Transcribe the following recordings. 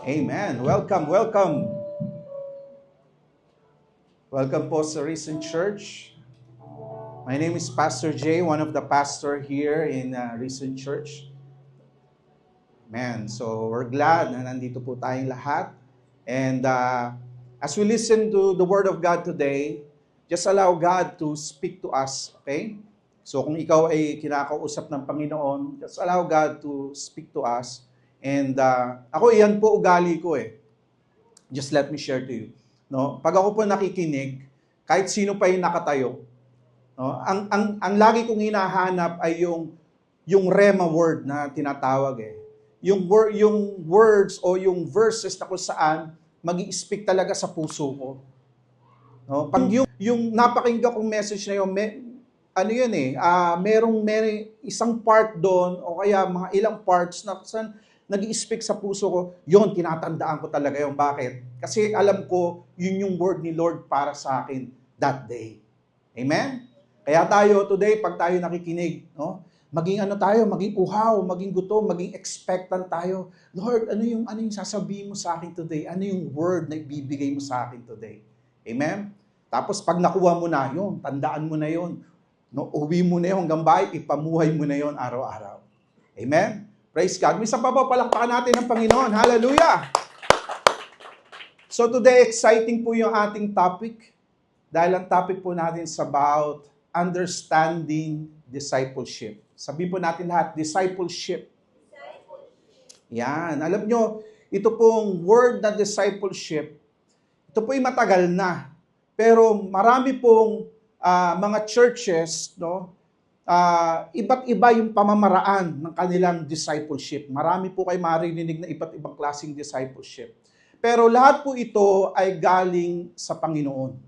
Amen. Welcome, welcome. Welcome po sa Risen Church. My name is Pastor Jay, one of the pastor here in Risen Church. Man, so we're glad na nandito po tayong lahat. And as we listen to the Word of God today, just allow God to speak to us, okay? So kung ikaw ay kinakausap ng Panginoon, just allow God to speak to us. And ako, iyan po ugali ko eh. Just let me share to you. No? Pag ako po nakikinig, kahit sino pa yung nakatayo, no? Ang lagi kong hinahanap ay yung rema word na tinatawag eh. Yung words o yung verses na kung saan magi-speak talaga sa puso ko. No? Pag yung napakinggan kong message na yun, merong isang part doon o kaya mga ilang parts na saan nag-i-speak sa puso ko, yun, tinatandaan ko talaga yun. Bakit? Kasi alam ko, yun yung word ni Lord para sa akin that day. Amen? Kaya tayo today, pag tayo nakikinig, no? Maging maging uhaw, maging gutom, maging expectant tayo. Lord, ano yung sasabihin mo sa akin today? Ano yung word na ibibigay mo sa akin today? Amen? Tapos pag nakuha mo na yun, tandaan mo na yun. No, uwi mo na yun hanggang bahay, ipamuhay mo na yun araw-araw. Amen? Praise God. May sababaw palakpakan natin ng Panginoon. Hallelujah! So today, exciting po yung ating topic. Dahil ang topic po natin is about understanding discipleship. Sabi po natin lahat, discipleship. Yan. Alam nyo, ito pong word na discipleship, ito po yung matagal na. Pero marami pong mga churches, no, iba't iba yung pamamaraan ng kanilang discipleship. Marami po kayo maririnig na iba't ibang klaseng discipleship. Pero lahat po ito ay galing sa Panginoon.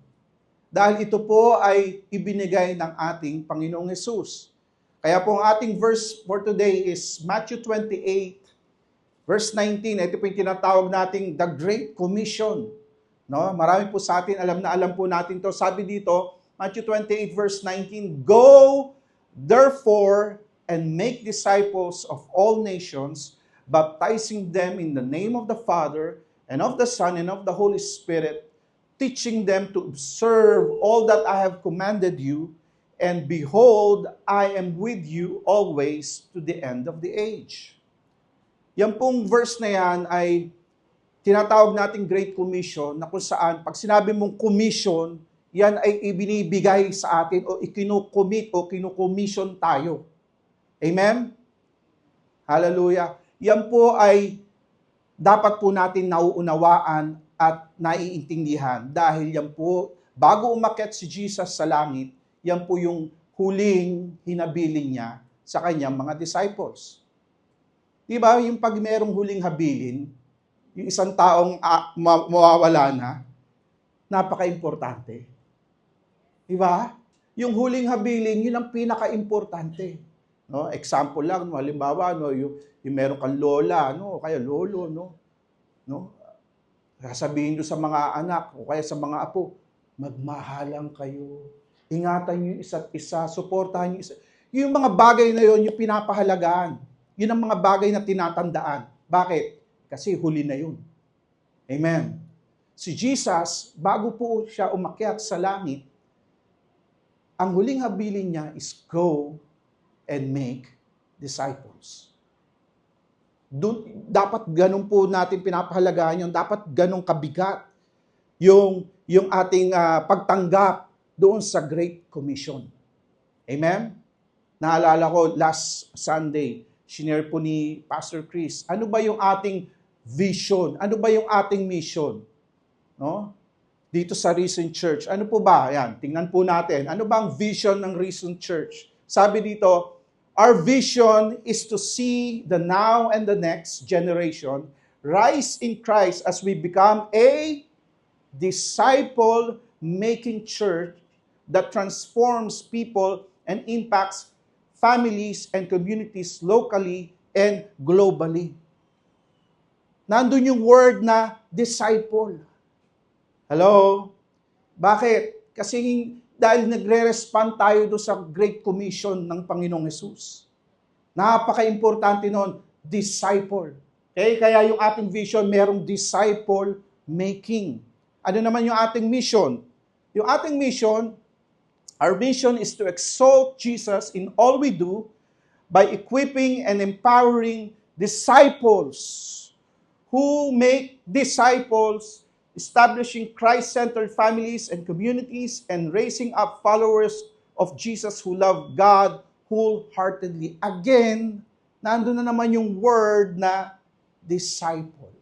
Dahil ito po ay ibinigay ng ating Panginoong Hesus. Kaya po ang ating verse for today is Matthew 28, verse 19. Ito po yung tinatawag nating the Great Commission. No? Marami po sa atin, alam po natin to. Sabi dito, Matthew 28, verse 19, Go, therefore, and make disciples of all nations, baptizing them in the name of the Father, and of the Son, and of the Holy Spirit, teaching them to observe all that I have commanded you, and behold, I am with you always to the end of the age. Yan pong verse na yan ay tinatawag nating Great Commission, na kung saan, pag sinabi mong commission, yan ay ibinibigay sa atin o ikinocommit o kinokommission tayo. Amen? Hallelujah. Yan po ay dapat po natin nauunawaan at naiintindihan dahil yan po, bago umakyat si Jesus sa langit, yan po yung huling hinabilin niya sa kanyang mga disciples. Diba? Yung pag merong huling habilin, yung isang taong mawawala na, napaka-importante. Diba? Yung huling habilin, yun ang pinaka-importante. No? Example lang, no? Halimbawa, no? yung meron kang lola, no? O kaya lolo, no? Sasabihin doon sa mga anak, o kaya sa mga apo, magmahalang kayo. Ingatan niyo yung isa't isa, suportahan niyo isa. Yung mga bagay na yun, yung pinapahalagaan. Yun ang mga bagay na tinatandaan. Bakit? Kasi huli na yun. Amen. Si Jesus, bago po siya umakyat sa langit, ang huling habilin niya is go and make disciples. Dapat ganun po natin pinapahalagaan yun. Dapat ganun kabigat yung ating pagtanggap doon sa Great Commission. Amen? Naalala ko, last Sunday, shinare po ni Pastor Chris, ano ba yung ating vision? Ano ba yung ating mission? No? Dito sa Risen Church. Ano po ba? Yan, tingnan po natin. Ano ba ang vision ng Risen Church? Sabi dito, our vision is to see the now and the next generation rise in Christ as we become a disciple-making church that transforms people and impacts families and communities locally and globally. Nandun yung word na disciple. Hello? Bakit? Kasi dahil nagre-respond tayo doon sa Great Commission ng Panginoong Hesus. Napaka-importante noon, disciple. Okay? Kaya yung ating vision, merong disciple making. Ano naman yung ating mission? Yung ating mission, our mission is to exalt Jesus in all we do by equipping and empowering disciples who make disciples, establishing Christ-centered families and communities, and raising up followers of Jesus who love God wholeheartedly. Again, nandun na naman yung word na disciple.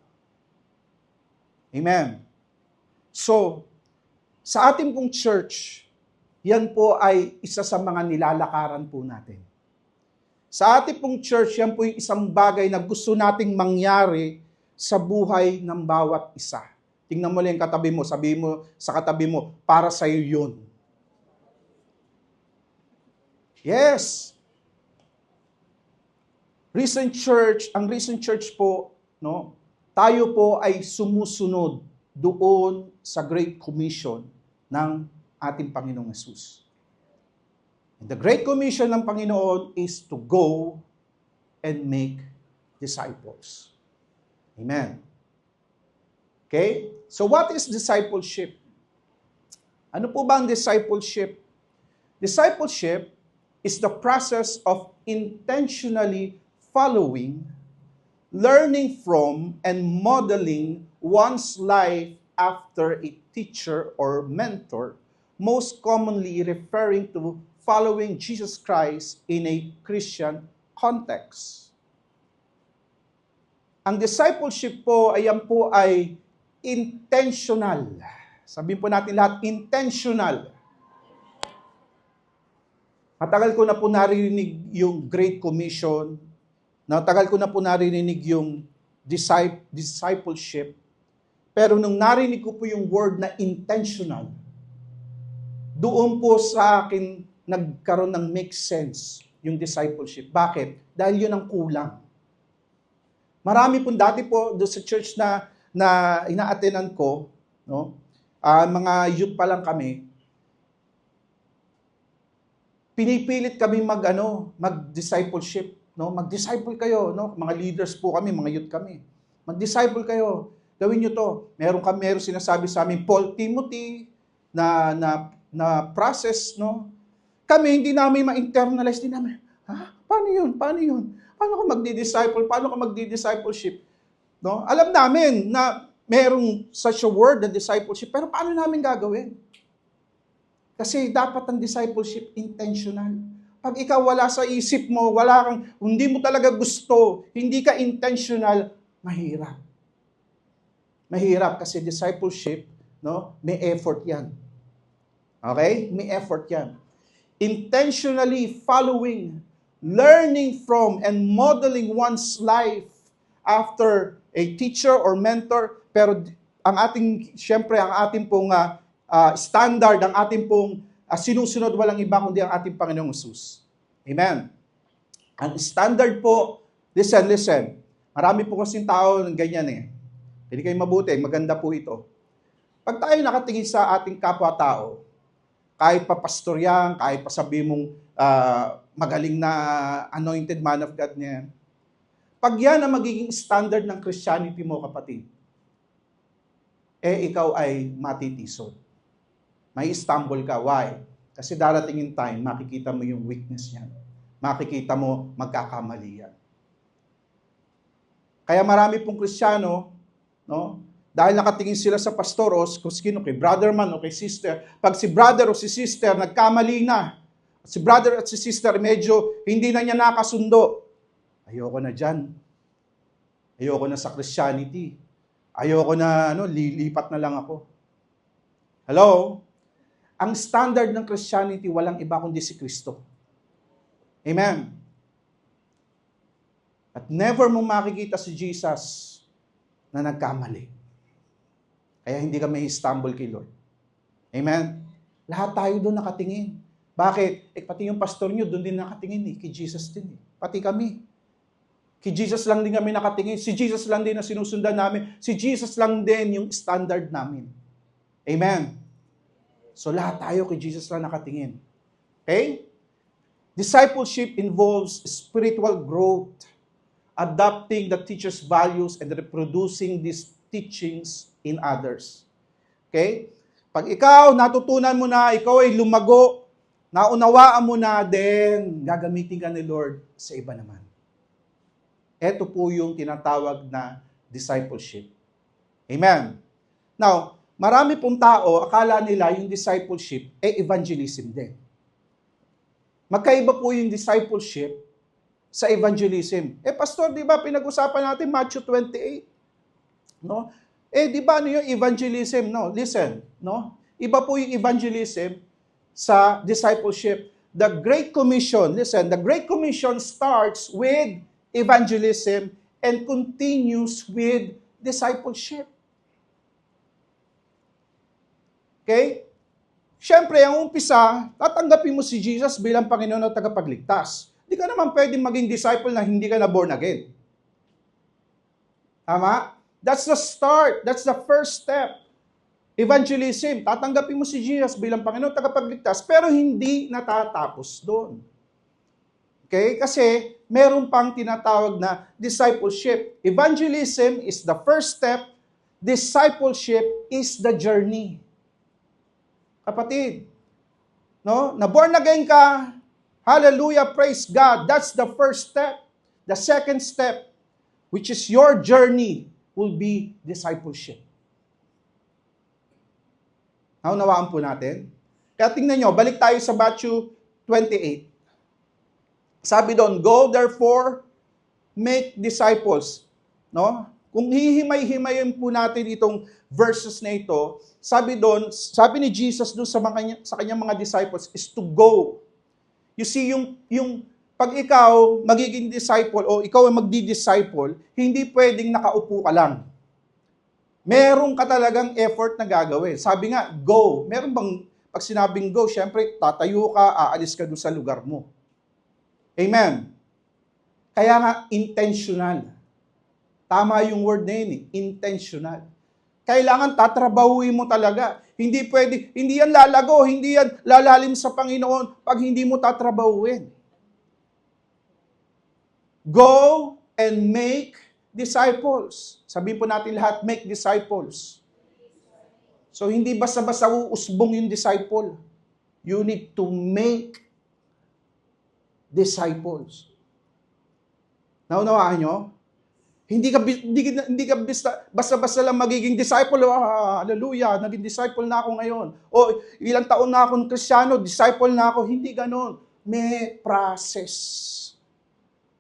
Amen. So, sa ating pong church, yan po ay isa sa mga nilalakaran po natin. Sa ating pong church, yan po yung isang bagay na gusto nating mangyari sa buhay ng bawat isa. Tingnan mo lang yung katabi mo, sabihin mo sa katabi mo, para sa iyo yun. Yes. Ang Recent Church po, no, tayo po ay sumusunod doon sa Great Commission ng ating Panginoong Hesus. The Great Commission ng Panginoon is to go and make disciples. Amen. Okay? So what is discipleship? Ano po ba ang discipleship? Discipleship is the process of intentionally following, learning from, and modeling one's life after a teacher or mentor, most commonly referring to following Jesus Christ in a Christian context. Ang discipleship po, ayan po ay intentional. Sabihin po natin lahat, intentional. Matagal ko na po narinig yung Great Commission. Matagal ko na po narinig yung discipleship. Pero nung narinig ko po yung word na intentional, doon po sa akin nagkaroon ng make sense yung discipleship. Bakit? Dahil yun ang kulang. Marami po dati po doon sa church na ina-attendan ko, no? Mga youth pa lang kami, pinipilit kami mag-discipleship, no? Mag-disciple kayo, no? Mga leaders po kami, mga youth kami. Mag-disciple kayo. Gawin niyo to. Meron sinasabi sa amin, Paul Timothy na process, no? Kami hindi namin ma-internalize din namin. Paano yun? Paano ka magdi-disciple? Paano ka magdi-discipleship? No? Alam namin na merong such a word na discipleship, pero paano namin gagawin? Kasi dapat ang discipleship intentional. Pag ikaw wala sa isip mo, hindi mo talaga gusto, hindi ka intentional, mahirap. Mahirap kasi discipleship, no? May effort 'yan. Okay? May effort 'yan. Intentionally following, learning from, and modeling one's life after a teacher or mentor. Pero ang ating pong standard, ang ating pong sinusunod, walang iba kundi ang ating Panginoong Hesus. Amen. Ang standard po, listen. Marami po kasing tao ng ganyan eh. Hindi kayo mabuti, maganda po ito. Pag tayo nakatingin sa ating kapwa-tao, kahit pa pastor yan, kahit pa sabi mong magaling na anointed man of God niya, pag yan ang magiging standard ng Christianity mo, kapatid, ikaw ay matitisod. May stumble ka. Why? Kasi darating yung time, makikita mo yung weakness niyan. Makikita mo, magkakamali yan. Kaya marami pong Kristiyano, no? Dahil nakatingin sila sa pastor o kay brother man o kay sister, pag si brother o si sister nagkamali na, si brother at si sister medyo hindi na niya nakasundo, ayoko na dyan. Ayoko na sa Christianity. Ayoko na, lilipat na lang ako. Hello? Ang standard ng Christianity, walang iba kundi si Kristo. Amen? At never mo makikita si Jesus na nagkamali. Kaya hindi ka may stumble kay Lord. Amen? Lahat tayo doon nakatingin. Bakit? Pati yung pastor nyo doon din nakatingin kay Jesus din. Pati kami. Kay Jesus lang din kami nakatingin. Si Jesus lang din na sinusundan namin. Si Jesus lang din yung standard namin. Amen? So lahat tayo kay Jesus lang nakatingin. Okay? Discipleship involves spiritual growth, adopting the teacher's values and reproducing these teachings in others. Okay? Pag ikaw, natutunan mo na, ikaw ay lumago, naunawaan mo na, then gagamitin ka ni Lord sa iba naman. Ito po yung tinatawag na discipleship. Amen. Now, marami pong tao, akala nila yung discipleship ay evangelism din. Magkaiba po yung discipleship sa evangelism. Pastor, di ba pinag-usapan natin Matthew 28? No? Di ba ano yung evangelism? No, listen, no? Iba po yung evangelism sa discipleship. The Great Commission, listen, the Great Commission starts with evangelism and continues with discipleship. Okay? Siyempre, ang umpisa, tatanggapin mo si Jesus bilang Panginoon at tagapagligtas. Hindi ka naman pwedeng maging disciple na hindi ka na born again. Tama? That's the start. That's the first step. Evangelism. Tatanggapin mo si Jesus bilang Panginoon at tagapagligtas, pero hindi natatapos doon. Okay? Kasi meron pang tinatawag na discipleship. Evangelism is the first step. Discipleship is the journey. Kapatid, no? Na born again ka, hallelujah, praise God. That's the first step. The second step, which is your journey, will be discipleship. Naunawaan po natin. Kaya tingnan nyo, balik tayo sa Matthew 28. Sabi doon, go therefore, make disciples. No? Kung hihimay-himayin po natin itong verses na ito, sabi doon, sabi ni Jesus doon sa kanyang mga disciples is to go. You see, yung pag ikaw magiging disciple o ikaw ay magdi-disciple, hindi pwedeng nakaupo ka lang. Meron ka talagang effort na gagawin. Sabi nga, go. Meron bang, pag sinabing go, syempre, tatayo ka, aalis ka doon sa lugar mo. Amen. Kaya nga, intentional. Tama yung word na yun, intentional. Kailangan tatrabahuin mo talaga. Hindi pwede, hindi yan lalago, hindi yan lalalim sa Panginoon pag hindi mo tatrabahuin. Go and make disciples. Sabihin po natin lahat, make disciples. So hindi basta-basta uusbong yung disciple. You need to make disciples. Naunawaan nyo? Hindi ka basta-basta lang magiging disciple. Hallelujah, naging disciple na ako ngayon. O ilang taon na akong Kristiyano, disciple na ako. Hindi ganon. May process.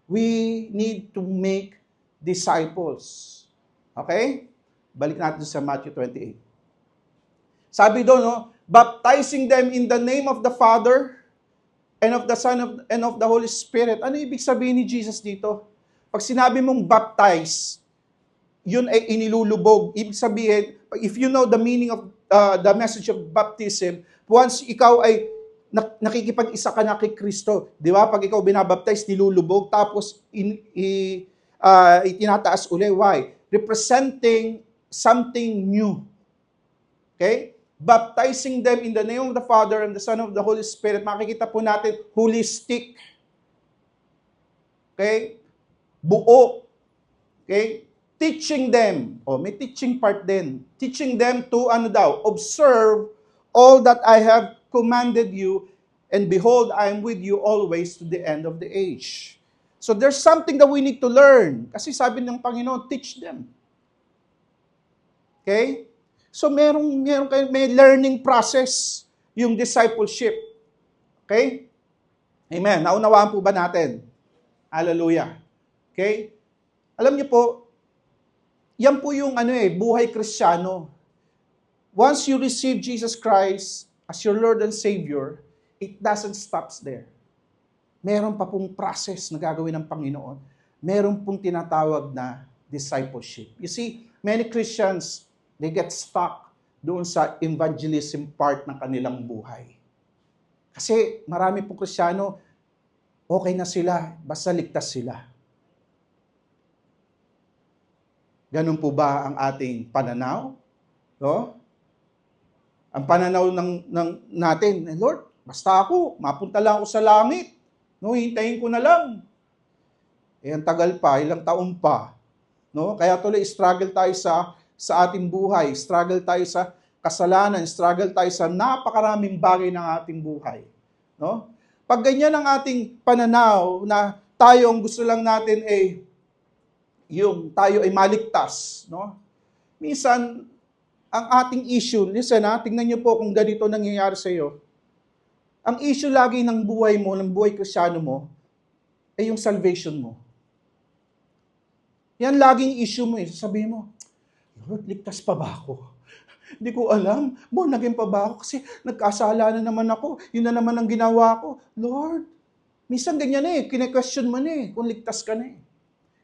We need to make disciples. Okay? Balik natin sa Matthew 28. Sabi doon, no, baptizing them in the name of the Father and of the Son and of the Holy Spirit. Ano ibig sabihin ni Jesus dito? Pag sinabi mong baptize, yun ay inilulubog. Ibig sabihin, if you know the meaning of the message of baptism, once ikaw ay nakikipag-isa ka na kay Kristo, di ba? Pag ikaw binabaptize, nilulubog, tapos itinataas uli. Why? Representing something new. Okay? Baptizing them in the name of the Father and the Son of the Holy Spirit. Makikita po natin, holistic. Okay? Buo. Okay? Teaching them. May teaching part din. Teaching them to, observe all that I have commanded you, and behold, I am with you always to the end of the age. So there's something that we need to learn. Kasi sabi ng Panginoon, teach them. Okay? So may learning process yung discipleship. Okay? Amen. Naunawaan po ba natin? Hallelujah. Okay? Alam niyo po, yan po yung buhay Kristiyano. Once you receive Jesus Christ as your Lord and Savior, it doesn't stop there. Meron pa pong process na gagawin ng Panginoon. Meron pong tinatawag na discipleship. You see, many Christians, they get stuck doon sa evangelism part ng kanilang buhay. Kasi marami pong Kristiyano, okay na sila, basta ligtas sila. Ganun po ba ang ating pananaw? No? Ang pananaw natin, Lord, basta ako, mapunta lang ako sa langit. No, hintayin ko na lang. ang tagal pa, ilang taon pa. No? Kaya tuloy, struggle tayo sa ating buhay. Struggle tayo sa kasalanan. Struggle tayo sa napakaraming bagay ng ating buhay. No? Pag ganyan ang ating pananaw na tayo ang gusto lang natin yung tayo ay maligtas. No? Minsan, ang ating issue, listen tingnan niyo po kung ganito nangyayari sa iyo. Ang issue lagi ng buhay mo, ng buhay Kristiyano mo, ay yung salvation mo. Yan laging issue mo. Sasabihin mo, Lord, ligtas pa ba ako? Hindi ko alam. Born again pa ba ako? Kasi nagkasala na naman ako. Yun na naman ang ginawa ko. Lord, minsan ganyan kine-question mo kung ligtas ka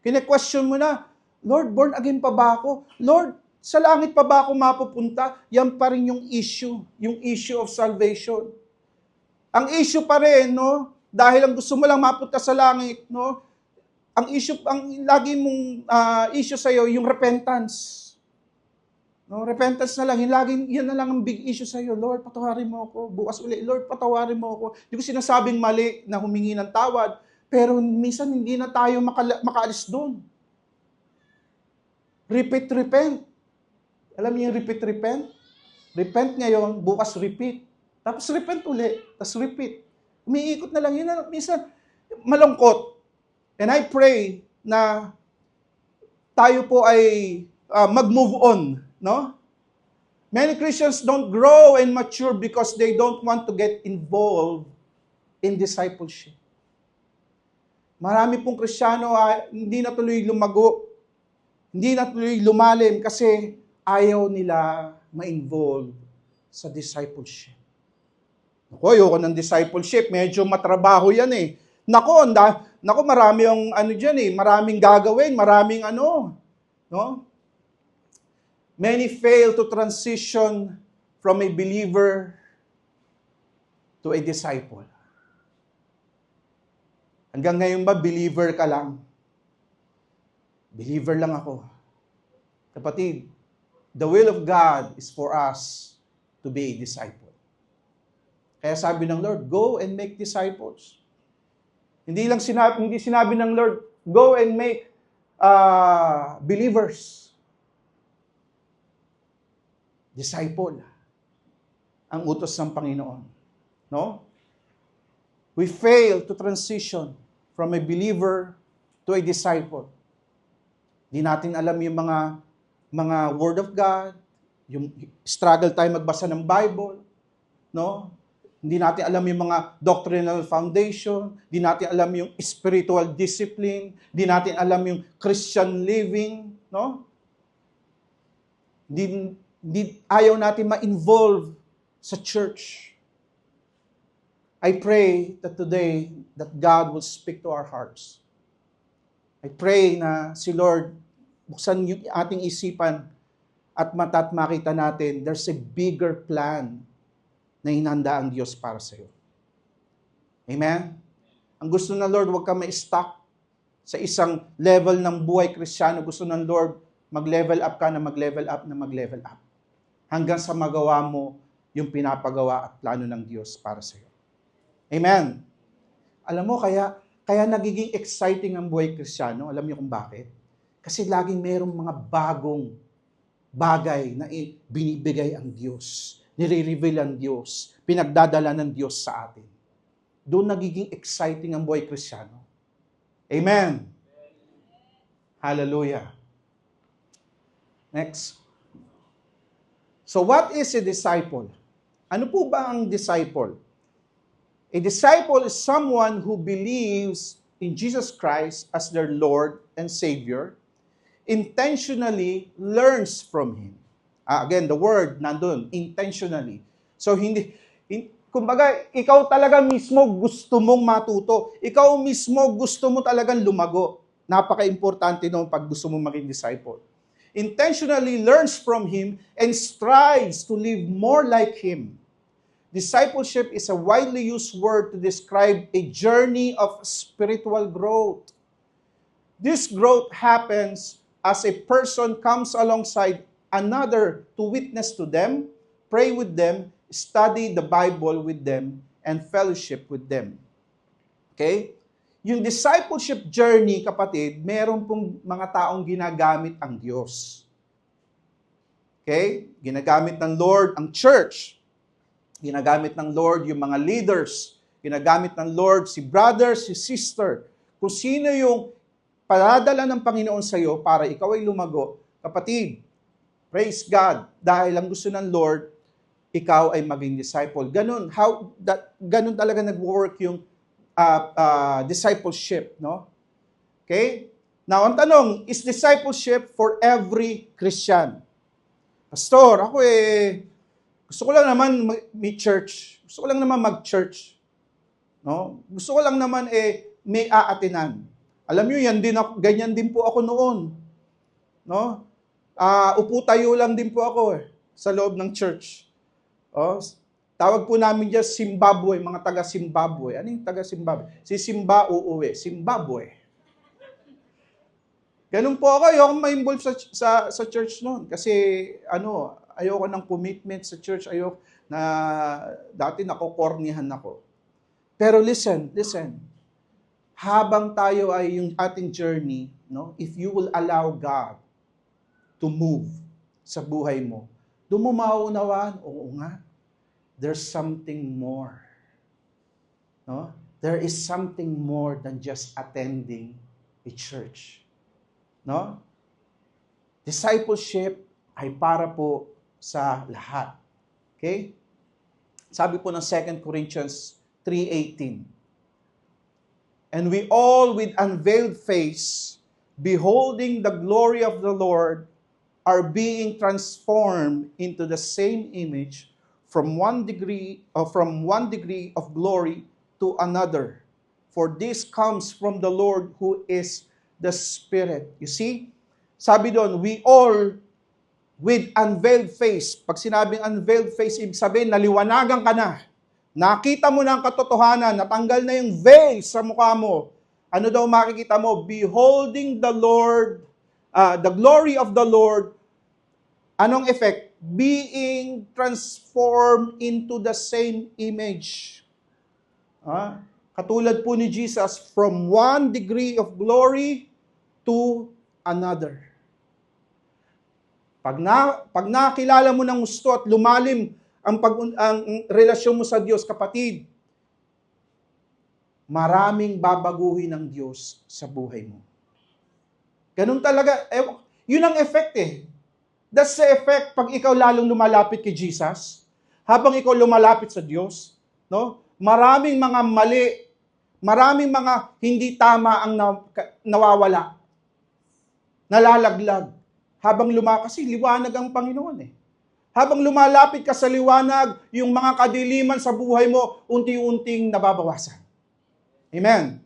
Kine-question mo na, Lord, born again pa ba ako? Lord, sa langit pa ba ako mapupunta? Yan pa rin yung issue of salvation. Ang issue pa rin, no? Dahil ang gusto mo lang mapunta sa langit, no? Ang lagi mong issue sa iyo yung repentance. No, repentance na lang, yan na lang ang big issue sa iyo. Lord, patawarin mo ako. Bukas uli, Lord, patawarin mo ako. Hindi ko sinasabing mali na humingi ng tawad, pero minsan hindi na tayo makaalis doon. Repent. Alam niyo yung repent? Repent ngayon, bukas repeat. Tapos repent uli, tapos repeat. Umiikot na lang yun. Minsan, malungkot. And I pray na tayo po ay mag-move on. No? Many Christians don't grow and mature because they don't want to get involved in discipleship. Marami pong Kristiyano hindi na tuloy lumago, hindi na tuloy lumalim kasi ayaw nila ma-involve sa discipleship. Ayoko ng discipleship, medyo matrabaho yan Nako, marami yung maraming gagawin, maraming no? Many fail to transition from a believer to a disciple. Hanggang ngayon ba, believer ka lang? Believer lang ako. Kapatid, the will of God is for us to be a disciple. Kaya sabi ng Lord, go and make disciples. Hindi sinabi ng Lord, go and make believers. Disciple. Ang utos ng Panginoon. No? We fail to transition from a believer to a disciple. Hindi natin alam yung mga Word of God, yung struggle tayo magbasa ng Bible, no? Hindi natin alam yung mga doctrinal foundation, hindi natin alam yung spiritual discipline, hindi natin alam yung Christian living, no? Ayaw natin ma-involve sa church. I pray that today that God will speak to our hearts. I pray na si Lord buksan yung ating isipan at mata at makita natin there's a bigger plan na hinanda ang Diyos para sa iyo. Amen? Ang gusto ng Lord, huwag ka ma-stuck sa isang level ng buhay Kristiyano. Gusto ng Lord, mag-level up ka na mag-level up na mag-level up. Hanggang sa magawa mo yung pinapagawa at plano ng Diyos para sa iyo. Amen? Alam mo, kaya nagiging exciting ang buhay Kristiyano. Alam niyo kung bakit? Kasi laging mayroong mga bagong bagay na binibigay ang Diyos. Nire-reveal ang Diyos, pinagdadala ng Diyos sa atin. Doon nagiging exciting ang buhay Kristiyano. Amen. Hallelujah. Next. So what is a disciple? Ano po ba ang disciple? A disciple is someone who believes in Jesus Christ as their Lord and Savior, intentionally learns from Him. Again, the word nandun, intentionally. So, kumbaga, ikaw talaga mismo gusto mong matuto. Ikaw mismo gusto mo talagang lumago. Napaka-importante noon pag gusto mong maging disciple. Intentionally learns from Him and strives to live more like Him. Discipleship is a widely used word to describe a journey of spiritual growth. This growth happens as a person comes alongside another to witness to them, pray with them, study the Bible with them, and fellowship with them. Okay? yung discipleship journey, kapatid, meron pong mga taong ginagamit ang Diyos. Okay? Ginagamit ng Lord ang church. Ginagamit ng Lord yung mga leaders. Ginagamit ng Lord si brother, si sister. Kung sino yung paradala ng Panginoon sa iyo para ikaw ay lumago. Kapatid, praise God. Dahil ang gusto ng Lord, ikaw ay maging disciple. Ganun talaga nag-work yung discipleship, no? Okay? Now, ang tanong, is discipleship for every Christian? Pastor, ako gusto ko lang naman may church. Gusto ko lang naman mag-church. No? Gusto ko lang naman may aatinan. Alam niyo, ganyan din po ako noon. No? Upo tayo lang din po ako sa loob ng church. Tawag po namin dyan Zimbabwe, mga taga-Zimbabwe. Ano yung taga-Zimbabwe? Si Simba uuwi. Zimbabwe. Ganun po ako. Ayoko ma-involve sa church noon. Kasi, ayoko ng commitment sa church. Dati nakokornihan ako. Pero listen. Habang tayo ay yung ating journey, no? If you will allow God to move sa buhay mo, doon mo mauunawaan, oo nga, there's something more. No? There is something more than just attending a church. No? Discipleship ay para po sa lahat. Okay? Sabi po ng 2 Corinthians 3:18. And we all with unveiled face, beholding the glory of the Lord, are being transformed into the same image from one degree of glory to another. For this comes from the Lord who is the Spirit. You see? Sabi doon, we all with unveiled face. Pag sinabing unveiled face, ibig sabihin, naliwanagan ka na. Nakita mo na ang katotohanan, natanggal na yung veil sa mukha mo. Ano daw makikita mo? Beholding the Lord, the glory of the Lord. Anong effect? Being transformed into the same image. Katulad po ni Jesus, from one degree of glory to another. Pag nakilala mo ng gusto at lumalim ang relasyon mo sa Diyos, kapatid, maraming babaguhin ng Diyos sa buhay mo. Ganun talaga. Yun ang effect That's the effect pag ikaw lalong lumalapit kay Jesus. Habang ikaw lumalapit sa Diyos, no? Maraming mga mali, maraming mga hindi tama ang nawawala. Nalalaglag. Kasi liwanag ang Panginoon Habang lumalapit ka sa liwanag, yung mga kadiliman sa buhay mo, unti-unting nababawasan. Amen.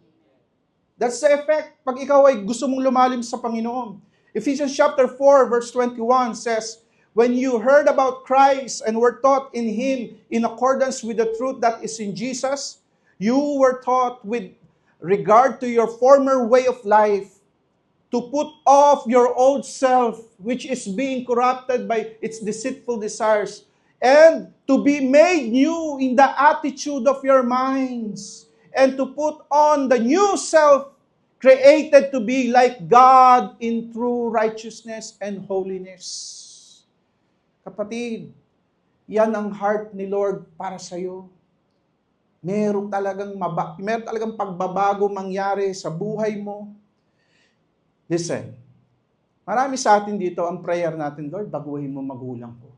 That's the effect pag ikaw ay gusto mong lumalim sa Panginoon. Ephesians chapter 4 verse 21 says, when you heard about Christ and were taught in Him in accordance with the truth that is in Jesus, you were taught with regard to your former way of life, to put off your old self, which is being corrupted by its deceitful desires, and to be made new in the attitude of your minds, and to put on the new self, created to be like God in true righteousness and holiness. Kapatid, yan ang heart ni Lord para sa iyo. Meron talagang pagbabago mangyari sa buhay mo. Listen, marami sa atin dito, ang prayer natin, Lord, baguhin mo magulang ko.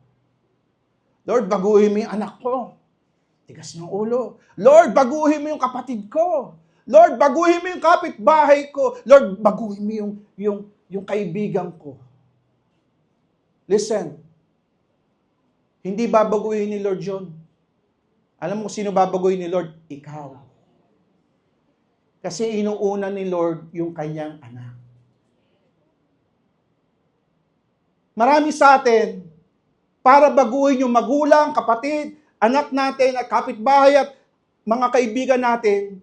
Lord, baguhin mo yung anak ko. Tigas ng ulo. Lord, baguhin mo yung kapatid ko. Lord, baguhin mo yung kapitbahay ko. Lord, baguhin mo yung kaibigan ko. Listen, hindi babaguhin ni Lord yun. Alam mo sino babaguhin ni Lord? Ikaw. Kasi inuuna ni Lord yung kanyang anak. Marami sa atin, para baguhin yung magulang, kapatid, anak natin, at kapitbahay at mga kaibigan natin,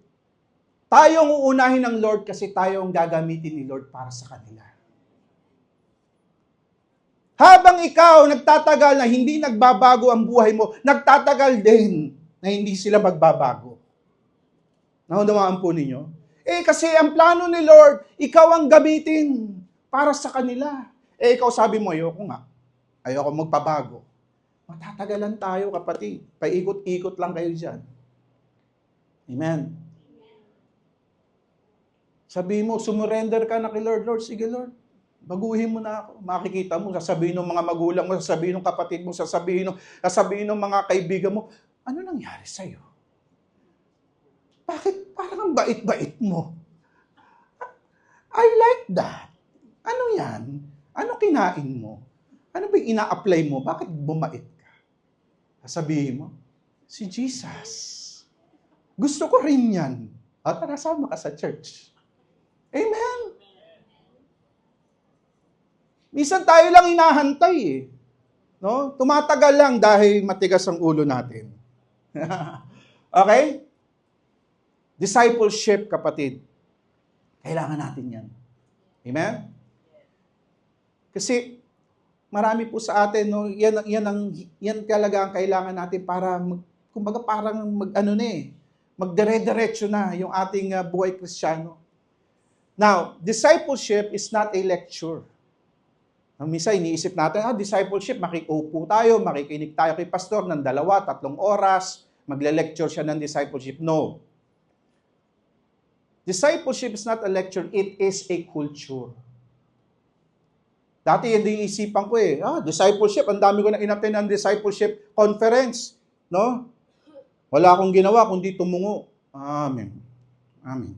tayo ang uunahin ng Lord kasi tayo ang gagamitin ni Lord para sa kanila. Habang ikaw nagtatagal na hindi nagbabago ang buhay mo, nagtatagal din na hindi sila magbabago. Naunawaan po ninyo? Kasi ang plano ni Lord, ikaw ang gamitin para sa kanila. Ikaw sabi mo, ayoko nga. Ayoko magpabago. Matatagalan tayo, kapatid. Paikot-ikot lang kayo dyan. Amen. Sabi mo, sumurrender ka na kay Lord. Lord, sige Lord, baguhin mo na ako. Makikita mo, sasabihin ng mga magulang mo, sasabihin ng kapatid mo, sasabihin ng mga kaibigan mo, ano nangyari sa'yo? Bakit parang ang bait-bait mo? I like that. Ano yan? Ano kinain mo? Ano ba yung ina-apply mo? Bakit bumait ka? Sasabihin mo, si Jesus. Gusto ko rin yan. Tara, sama ka sa church. Amen. Minsan tayo lang hinahantay eh. No? Tumatagal lang dahil matigas ang ulo natin. Okay? Discipleship, kapatid. Kailangan natin yan. Amen? Kasi marami po sa atin, no, yan talaga ang kailangan natin para kumbaga parang magdire-diretso na yung ating buhay Kristiyano. Now, discipleship is not a lecture. Minsan iniisip natin, discipleship, makiupo tayo, makikinig tayo kay pastor ng 2-3 oras, magle-lecture siya ng discipleship. No. Discipleship is not a lecture, it is a culture. Dati hindi isipan ko discipleship, ang dami ko na in-attend ng discipleship conference. No? Wala akong ginawa kundi tumungo. Amen. Amen.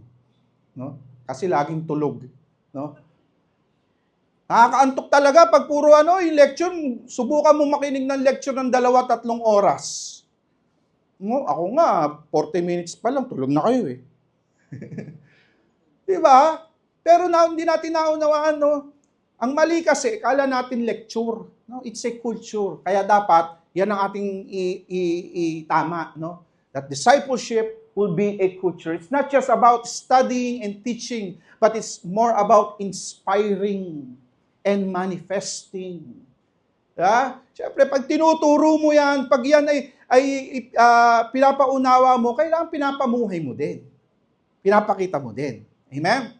No? Kasi laging tulog. No? Nakakaantok talaga pag puro yung lecture, subukan mo makinig ng lecture ng 2-3 oras. No, ako nga, 40 minutes pa lang, tulog na kayo eh. Diba? Pero hindi natin naunawaan, no? Ang mali kasi, kala natin lecture. No? It's a culture. Kaya dapat, yan ang ating itama, no? That discipleship will be a culture. It's not just about studying and teaching, but it's more about inspiring and manifesting. Siyempre, pag tinuturo mo yan, pag yan ay pinapaunawa mo, kailangan pinapamuhay mo din. Pinapakita mo din. Amen?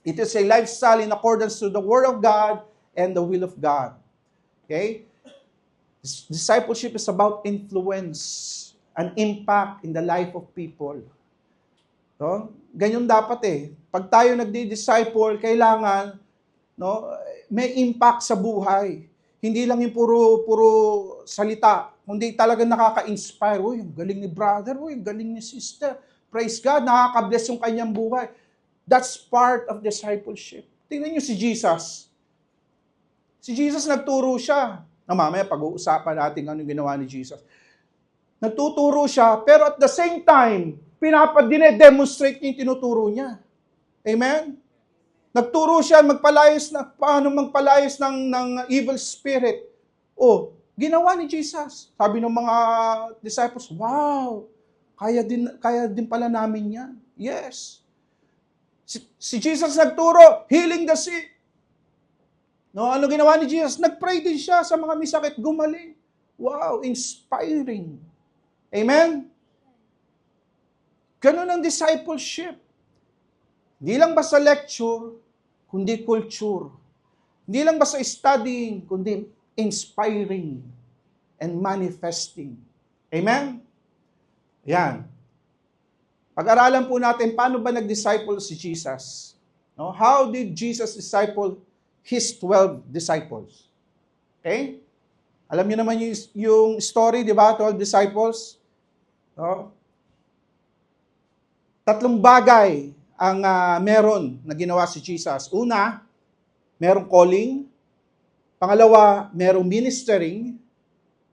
It is a lifestyle in accordance to the Word of God and the will of God. Okay? Discipleship is about influence and impact in the life of people. So, ganyan dapat Pag tayo nagdi-disciple, kailangan may impact sa buhay. Hindi lang yung puro salita, kundi talaga nakaka-inspire. Uy, yung galing ni brother, uy, yung galing ni sister. Praise God, nakaka-bless yung kanyang buhay. That's part of discipleship. Tingnan niyo si Jesus. Si Jesus nagturo siya. Mamaya pag-uusapan natin anong ginawa ni Jesus. Nagtuturo siya, pero at the same time, demonstrate niya yung tinuturo niya. Amen? Nagturo siya paano magpalayas ng evil spirit. Ginawa ni Jesus. Sabi ng mga disciples, wow, kaya din pala namin yan. Yes. Si Jesus nagturo, healing the sick. No, ano ginawa ni Jesus? Nagpray din siya sa mga may sakit, gumaling. Wow, inspiring. Amen? Ganun ang discipleship. Hindi lang basta lecture, kundi culture. Hindi lang basta studying, kundi inspiring and manifesting. Amen? Yan. Pag-aralan po natin, paano ba nag-disciple si Jesus? No? How did Jesus disciple his 12 disciples? Okay? Alam niyo naman yung story, di ba? 12 disciples. No? 3 bagay ang meron na ginawa si Jesus. Una, merong calling. Pangalawa, merong ministering.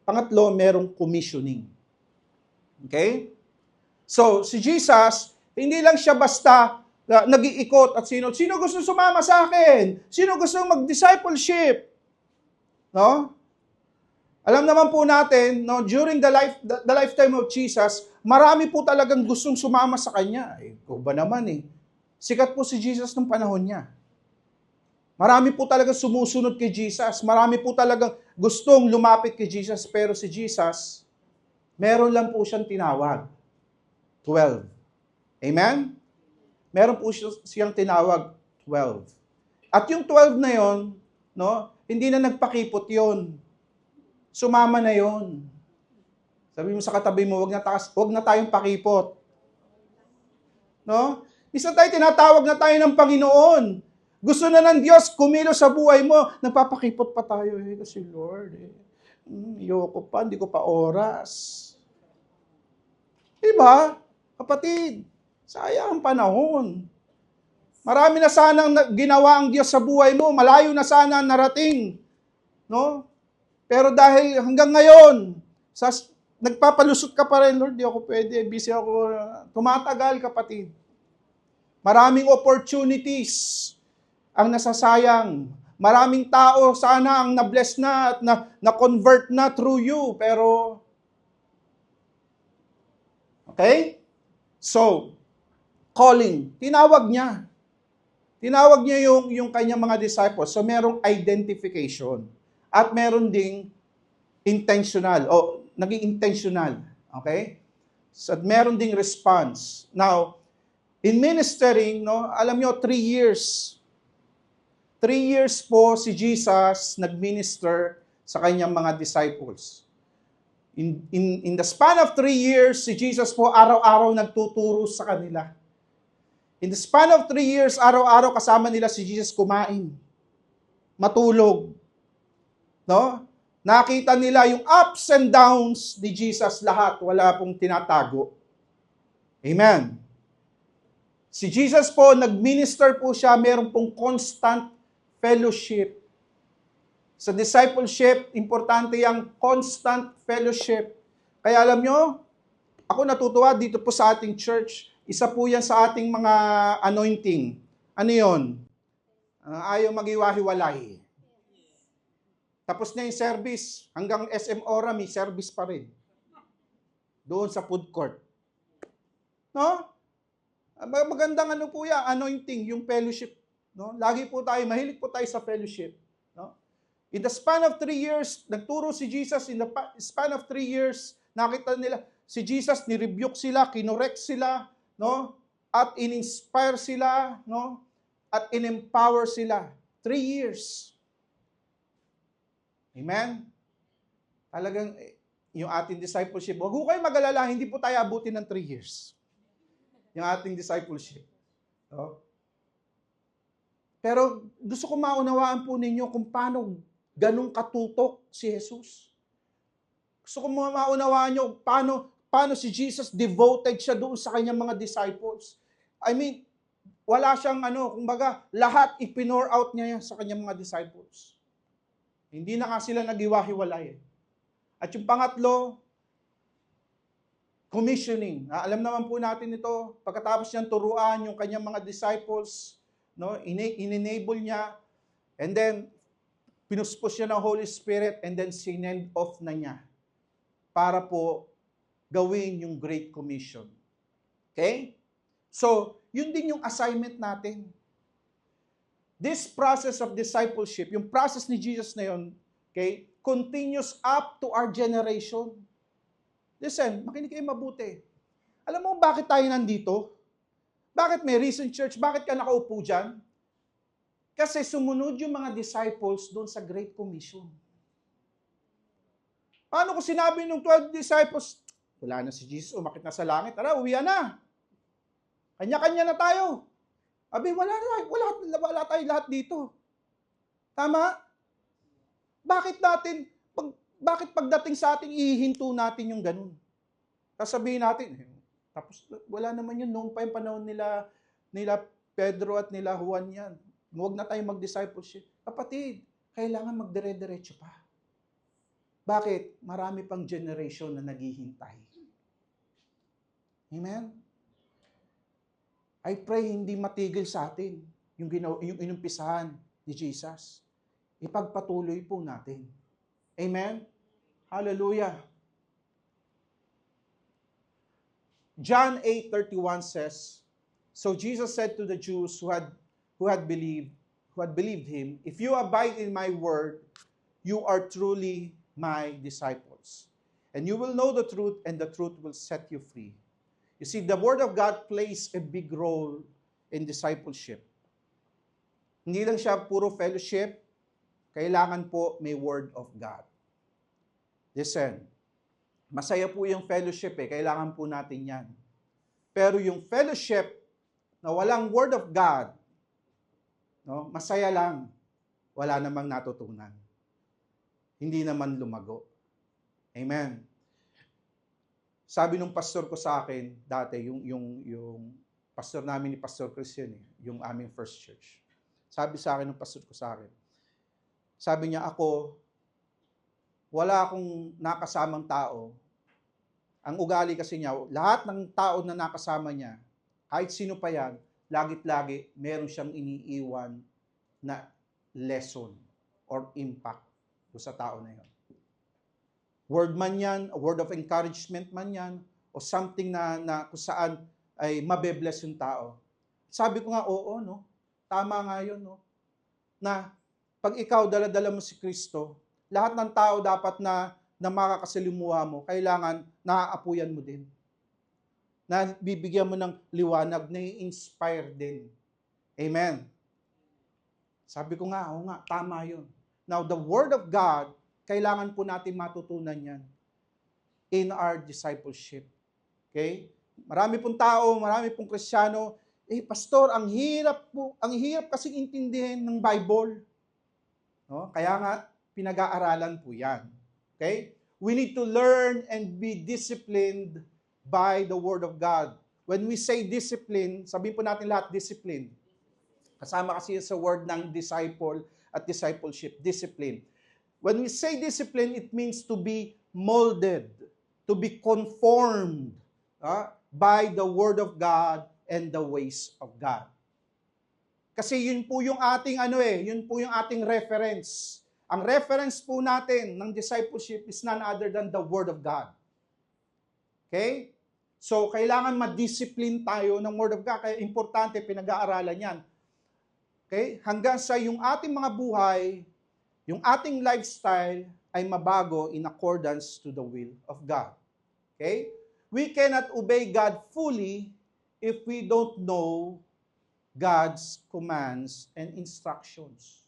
Pangatlo, merong commissioning. Okay? So, si Jesus, hindi lang siya basta nag-iikot at sino gusto sumama sa akin? Sino gusto mag-discipleship? No? Alam naman po natin, no, during the lifetime of Jesus, marami po talagang gustong sumama sa kanya. Ikaw ba naman sikat po si Jesus nung panahon niya. Marami po talagang sumusunod kay Jesus. Marami po talagang gustong lumapit kay Jesus. Pero si Jesus, meron lang po siyang tinawag. 12. Amen? meron po siyang tinawag 12. At yung 12 na yon, no, hindi na nagpakipot yon. Sumama na yon. Sabi mo sa katabi mo, wag na tayong pakipot. No? Minsan tayo tinatawag na tayo ng Panginoon. Gusto na ng Diyos kumilos sa buhay mo. Nagpapakipot pa tayo. Kasi Lord, ayoko pa, hindi ko pa oras. Diba? Kapatid, sayang ang panahon. Marami na sanang ginawa ang Diyos sa buhay mo. Malayo na sana narating. No? Pero dahil hanggang ngayon, nagpapalusot ka pa rin, Lord, di ako pwede, busy ako. Tumatagal, kapatid. Maraming opportunities ang nasasayang. Maraming tao sana ang na-bless na at na-convert na through you. Pero, okay? So, calling. Tinawag niya. Tinawag niya yung kanyang mga disciples. So, merong identification. At meron ding intentional. O, naging intentional. Okay? So, meron ding response. Now, in ministering, no, alam nyo, 3 years. 3 years po si Jesus nag-minister sa kanyang mga disciples. In the span of 3 years, si Jesus po araw-araw nagtuturo sa kanila. In the span of 3 years, araw-araw kasama nila si Jesus kumain, matulog. No? Nakita nila yung ups and downs ni Jesus lahat. Wala pong tinatago. Amen. Si Jesus po, nag-minister po siya, meron pong constant fellowship. Sa discipleship, importante yung constant fellowship. Kaya alam nyo, ako natutuwa dito po sa ating church, isa po yan sa ating mga anointing. Ano yun? Ayaw mag-iwahiwalay. Tapos na yung service, hanggang SM Ora may service pa rin. Doon sa food court. No? Magandang ano po yan, anointing, yung fellowship. No? Lagi po tayo, mahilig po tayo sa fellowship. No? In the span of 3 years, nagturo si Jesus, in the span of 3 years, nakita nila, si Jesus, nirebuke sila, kinorek sila, no? At in-inspire sila, no? At in-empower sila. 3 years. Amen? Talagang, yung ating discipleship, huwag ko kayo mag-alala, hindi po tayo abutin ng 3 years. Yung ating discipleship. No? Pero gusto ko maunawaan po ninyo kung paano ganun katutok si Jesus. Gusto ko maunawaan nyo paano si Jesus devoted siya doon sa kanyang mga disciples. I mean, wala siyang kumbaga, lahat ipinore out niya sa kanyang mga disciples. Hindi na nga sila nag-iwahiwalay. At yung pangatlo, commissioning. Alam naman po natin ito, pagkatapos niyang turuan yung kanyang mga disciples, no, in-enable niya, and then, pinuspos siya ng Holy Spirit, and then sinend off na niya para po gawin yung Great Commission. Okay? So, yun din yung assignment natin. This process of discipleship, yung process ni Jesus na yun, okay, continues up to our generation. Listen, makinig kayo mabuti. Alam mo bakit tayo nandito? Bakit may Risen Church? Bakit ka nakaupo dyan? Kasi sumunod yung mga disciples doon sa Great Commission. Paano ko sinabi ng 12 disciples, wala na si Jesus, umakit na sa langit, tara, uwian na. Kanya-kanya na tayo. Abi, wala tayo lahat dito. Tama? Bakit pagdating sa ating ihinto natin yung ganun? Sasabihin natin, tapos wala naman yun, noong pa yung panahon nila Pedro at nila Juan yan. Huwag na tayong mag-discipleship. Kapatid, kailangan magdire-diretso pa. Bakit? Marami pang generation na naghihintay. Amen? I pray hindi matigil sa atin yung inumpisahan ni Jesus. Ipagpatuloy po natin. Amen? Hallelujah. John 8:31 says, so Jesus said to the Jews who had believed him, if you abide in my word, you are truly my disciples. And you will know the truth, and the truth will set you free. You see, the word of God plays a big role in discipleship. Hindi lang siya puro fellowship, kailangan po may Word of God. Listen, masaya po yung fellowship kailangan po natin yan. Pero yung fellowship na walang Word of God, no, masaya lang, wala namang natutunan. Hindi naman lumago. Amen. Sabi nung pastor ko sa akin dati, yung pastor namin ni Pastor Christian, yung aming first church. Sabi sa akin ng pastor ko sa akin, sabi niya, ako, wala akong nakasamang tao. Ang ugali kasi niya, lahat ng tao na nakasama niya, kahit sino pa yan, lagit-lagi, meron siyang iniiwan na lesson or impact sa tao na yun. Word man yan, a word of encouragement man yan, o something na kung saan ay mabe-bless yung tao. Sabi ko nga, oo, no? Tama nga yun, no? Na pag ikaw dala-dala mo si Kristo, lahat ng tao dapat na makakasalimuha mo, kailangan naaapuyan mo din. Na bibigyan mo ng liwanag, na i-inspire din. Amen. Sabi ko nga, oo nga, tama yun. Now, the Word of God, kailangan po natin matutunan yan in our discipleship. Okay? Marami pong tao, marami pong Kristiyano, pastor, ang hirap kasi intindihin ng Bible. No? Kaya nga, pinag-aaralan po yan. Okay? We need to learn and be disciplined by the Word of God. When we say discipline, sabihin po natin lahat, discipline. Kasama kasi sa word ng disciple at discipleship, discipline. When we say discipline, it means to be molded, to be conformed by the Word of God and the ways of God. Kasi yun po yung ating yun po yung ating reference. Ang reference po natin ng discipleship is none other than the Word of God. Okay? So, kailangan ma-discipline tayo ng Word of God. Kaya importante, pinag-aaralan yan. Okay? Hanggang sa yung ating mga buhay, yung ating lifestyle ay mabago in accordance to the will of God. Okay? We cannot obey God fully if we don't know God's commands and instructions.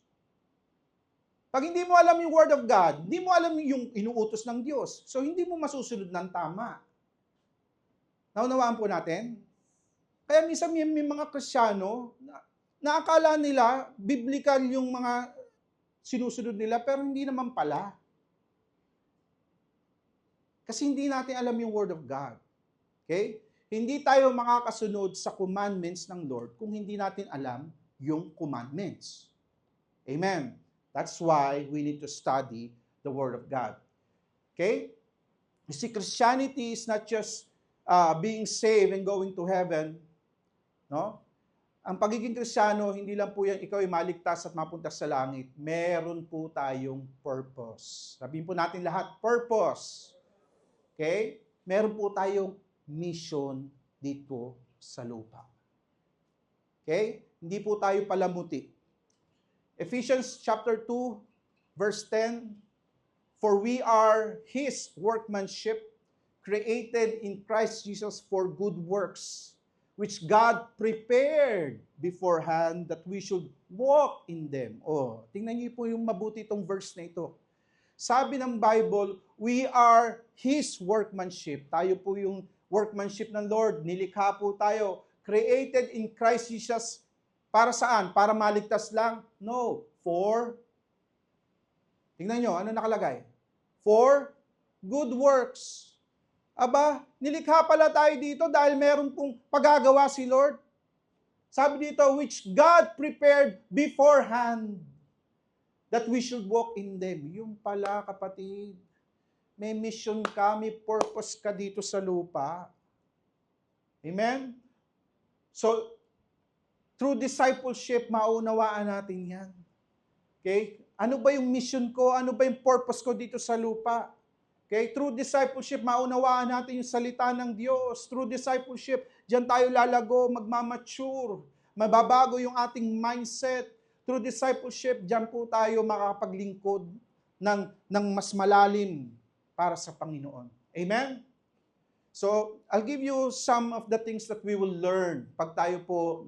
Pag hindi mo alam yung Word of God, hindi mo alam yung inuutos ng Diyos, so hindi mo masusunod ng tama. Naunawaan po natin? Kaya minsan may mga Kristiyano na akala nila biblical yung mga sinusunod nila, pero hindi naman pala. Kasi hindi natin alam yung Word of God. Okay? Hindi tayo makakasunod sa commandments ng Lord kung hindi natin alam yung commandments. Amen. That's why we need to study the Word of God. Okay? You see, Christianity is not just being saved and going to heaven. No? Ang pagiging Kristiyano, hindi lang po yan, ikaw ay maligtas at mapunta sa langit. Meron po tayong purpose. Sabihin po natin lahat, purpose. Okay? Meron po tayong mission dito sa lupa. Okay? Hindi po tayo palamuti. Ephesians chapter 2, verse 10, for we are His workmanship, created in Christ Jesus for good works, which God prepared beforehand that we should walk in them. Oh, tingnan niyo po yung mabuti itong verse na ito. Sabi ng Bible, we are His workmanship. Tayo po yung workmanship ng Lord. Nilikha po tayo. Created in Christ Jesus. Para saan? Para maligtas lang? No. For, tingnan nyo, ano nakalagay? For good works. Aba, nilikha pala tayo dito dahil meron pong pagagawa si Lord. Sabi dito, which God prepared beforehand that we should walk in them. Yung pala, kapatid, may mission ka, may purpose ka dito sa lupa. Amen? So, through discipleship, maunawaan natin yan. Okay? Ano ba yung mission ko? Ano ba yung purpose ko dito sa lupa? Okay? Through discipleship, maunawaan natin yung salita ng Diyos. Through discipleship, diyan tayo lalago, magmamature, mababago yung ating mindset. Through discipleship, diyan po tayo makapaglingkod ng mas malalim para sa Panginoon. Amen? So, I'll give you some of the things that we will learn pag tayo po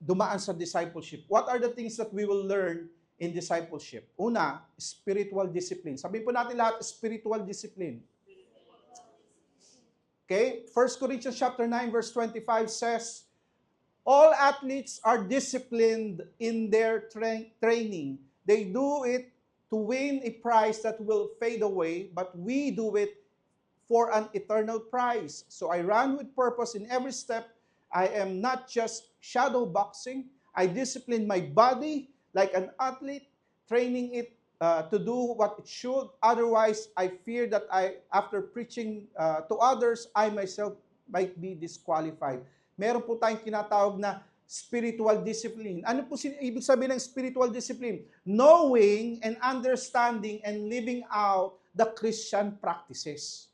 dumaan sa discipleship. What are the things that we will learn in discipleship? Una, spiritual discipline. Sabihin po natin lahat, spiritual discipline. Okay? 1 Corinthians chapter 9 verse 25 says, all athletes are disciplined in their training. They do it to win a prize that will fade away, but we do it for an eternal prize. So I run with purpose in every step. I am not just shadow boxing. I discipline my body like an athlete, training it to do what it should. Otherwise, I fear that after preaching to others, I myself might be disqualified. Meron po tayong tinatawag na spiritual discipline. Ano po ibig sabihin ng spiritual discipline? Knowing and understanding and living out the Christian practices.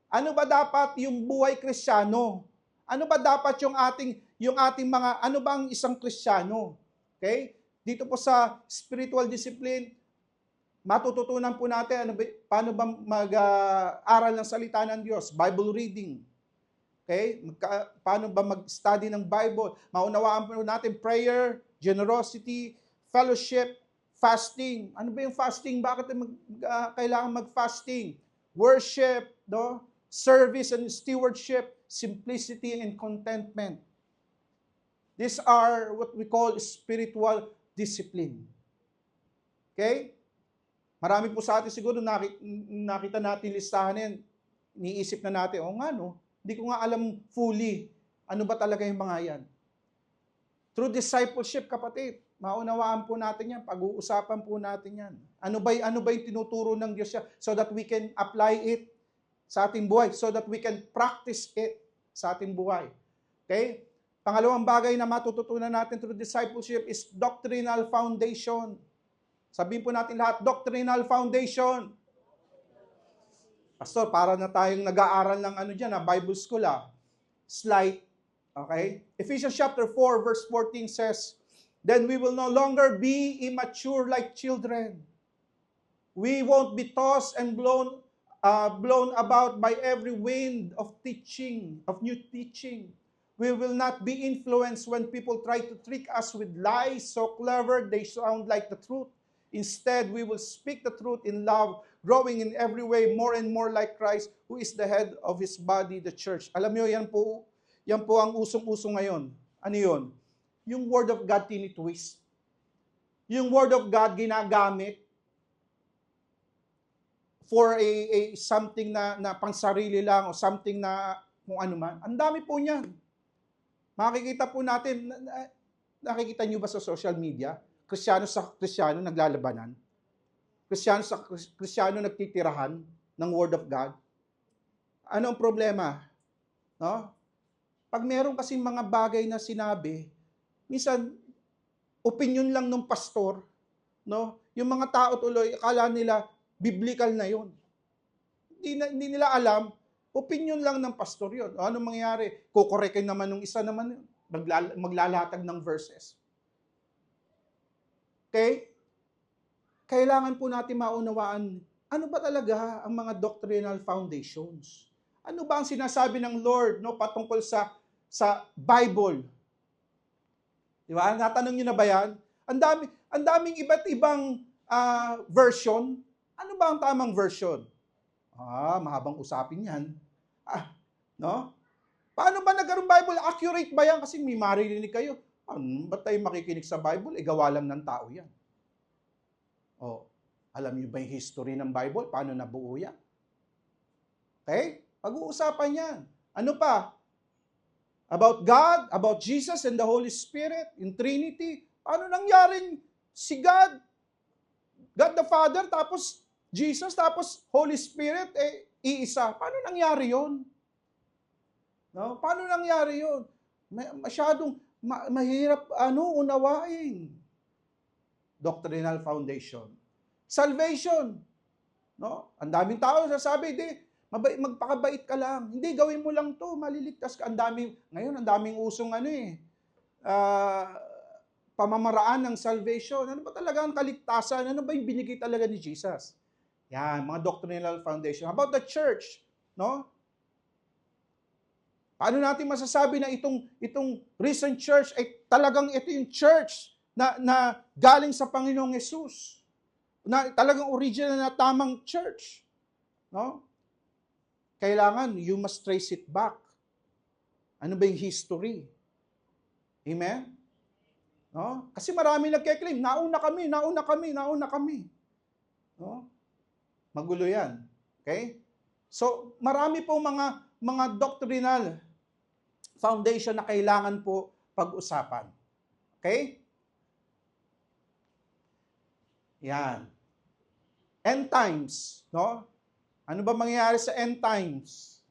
Ano ba dapat yung buhay Kristiyano? Ano ba dapat yung ating mga, ano ba ang isang Kristiyano? Okay? Dito po sa spiritual discipline, matututunan po natin paano ba mag-aral ng salita ng Diyos, Bible reading. Okay? Paano ba mag-study ng Bible? Maunawaan po natin prayer, generosity, fellowship, fasting. Ano ba yung fasting? Bakit kailangan mag-fasting? Worship, no? Service and stewardship, simplicity and contentment. These are what we call spiritual discipline. Okay? Marami po sa atin siguro nakita natin listahan yan. Iniisip na natin, nga no, hindi ko nga alam fully ano ba talaga yung mga yan. Through discipleship, kapatid, maunawaan po natin yan, pag-uusapan po natin yan. Ano ba yung tinuturo ng Diyos siya so that we can apply it sa ating buhay, so that we can practice it sa ating buhay. Okay? Pangalawang bagay na matututunan natin through discipleship is doctrinal foundation. Sabihin po natin lahat, doctrinal foundation. Pastor, para na tayong nag-aaral ng Bible school Slide. Okay? Ephesians chapter 4 verse 14 says, then we will no longer be immature like children. We won't be tossed and blown about by every wind of teaching, of new teaching. We will not be influenced when people try to trick us with lies so clever they sound like the truth. Instead, we will speak the truth in love, growing in every way more and more like Christ, who is the head of His body, the church. Alam niyo, yan po ang usong-uso ngayon. Ano yun? Yung Word of God tinitwist. Yung Word of God ginagamit for a something na pangsarili lang o something na kung ano man. Ang dami po niyan. Makikita po natin, nakikita niyo ba sa social media? Kristiyano sa Kristiyano naglalabanan. Kristiyano sa Kristiyano nagtitirahan ng Word of God. Ano ang problema? No? Pag meron kasing mga bagay na sinabi, minsan, opinion lang ng pastor, no? Yung mga tao tuloy, akala nila, biblical na yun. Hindi nila alam, opinion lang ng pastor yun. Ano mangyayari? Kukorekin naman ng isa naman yun. Maglalatag ng verses. Okay? Kailangan po natin maunawaan, ano ba talaga ang mga doctrinal foundations? Ano ba ang sinasabi ng Lord patungkol sa Bible? Di ba? Natanong niyo na ba yan? Ang daming iba't ibang version. Ano ba ang tamang version? Mahabang usapin yan. No? Paano ba nagkaroon Bible? Accurate ba yan? Kasi may maririnig kayo. Ba't tayo makikinig sa Bible? Gawa lang ng tao yan. Alam niyo ba yung history ng Bible? Paano nabuo yan? Okay? Pag-uusapan yan. Ano pa? About God, about Jesus and the Holy Spirit, in Trinity. Paano nangyaring si God the Father, tapos Jesus, tapos Holy Spirit, iisa. Paano nangyari yun? No? Paano nangyari yun? Masyadong mahirap unawain. Doctrinal foundation. Salvation. No? Ang daming tao sasabi, magpakabait ka lang. Hindi, gawin mo lang to, maliligtas ka. Ngayon, ang daming usong pamamaraan ng salvation. Ano ba talaga ang kaligtasan? Ano ba yung binigay talaga ni Jesus? Yan, mga doctrinal foundation. About the church, no? Paano natin masasabi na itong Risen Church ay talagang ito yung church na galing sa Panginoong Yesus? Na talagang original na tamang church. No? Kailangan, you must trace it back. Ano ba yung history? Amen? No? Kasi marami nagke-claim, nauna kami. No? Magulo yan. Okay? So, marami pong mga doctrinal foundation na kailangan po pag-usapan. Okay? Yan. End times, no? Ano ba mangyayari sa end times?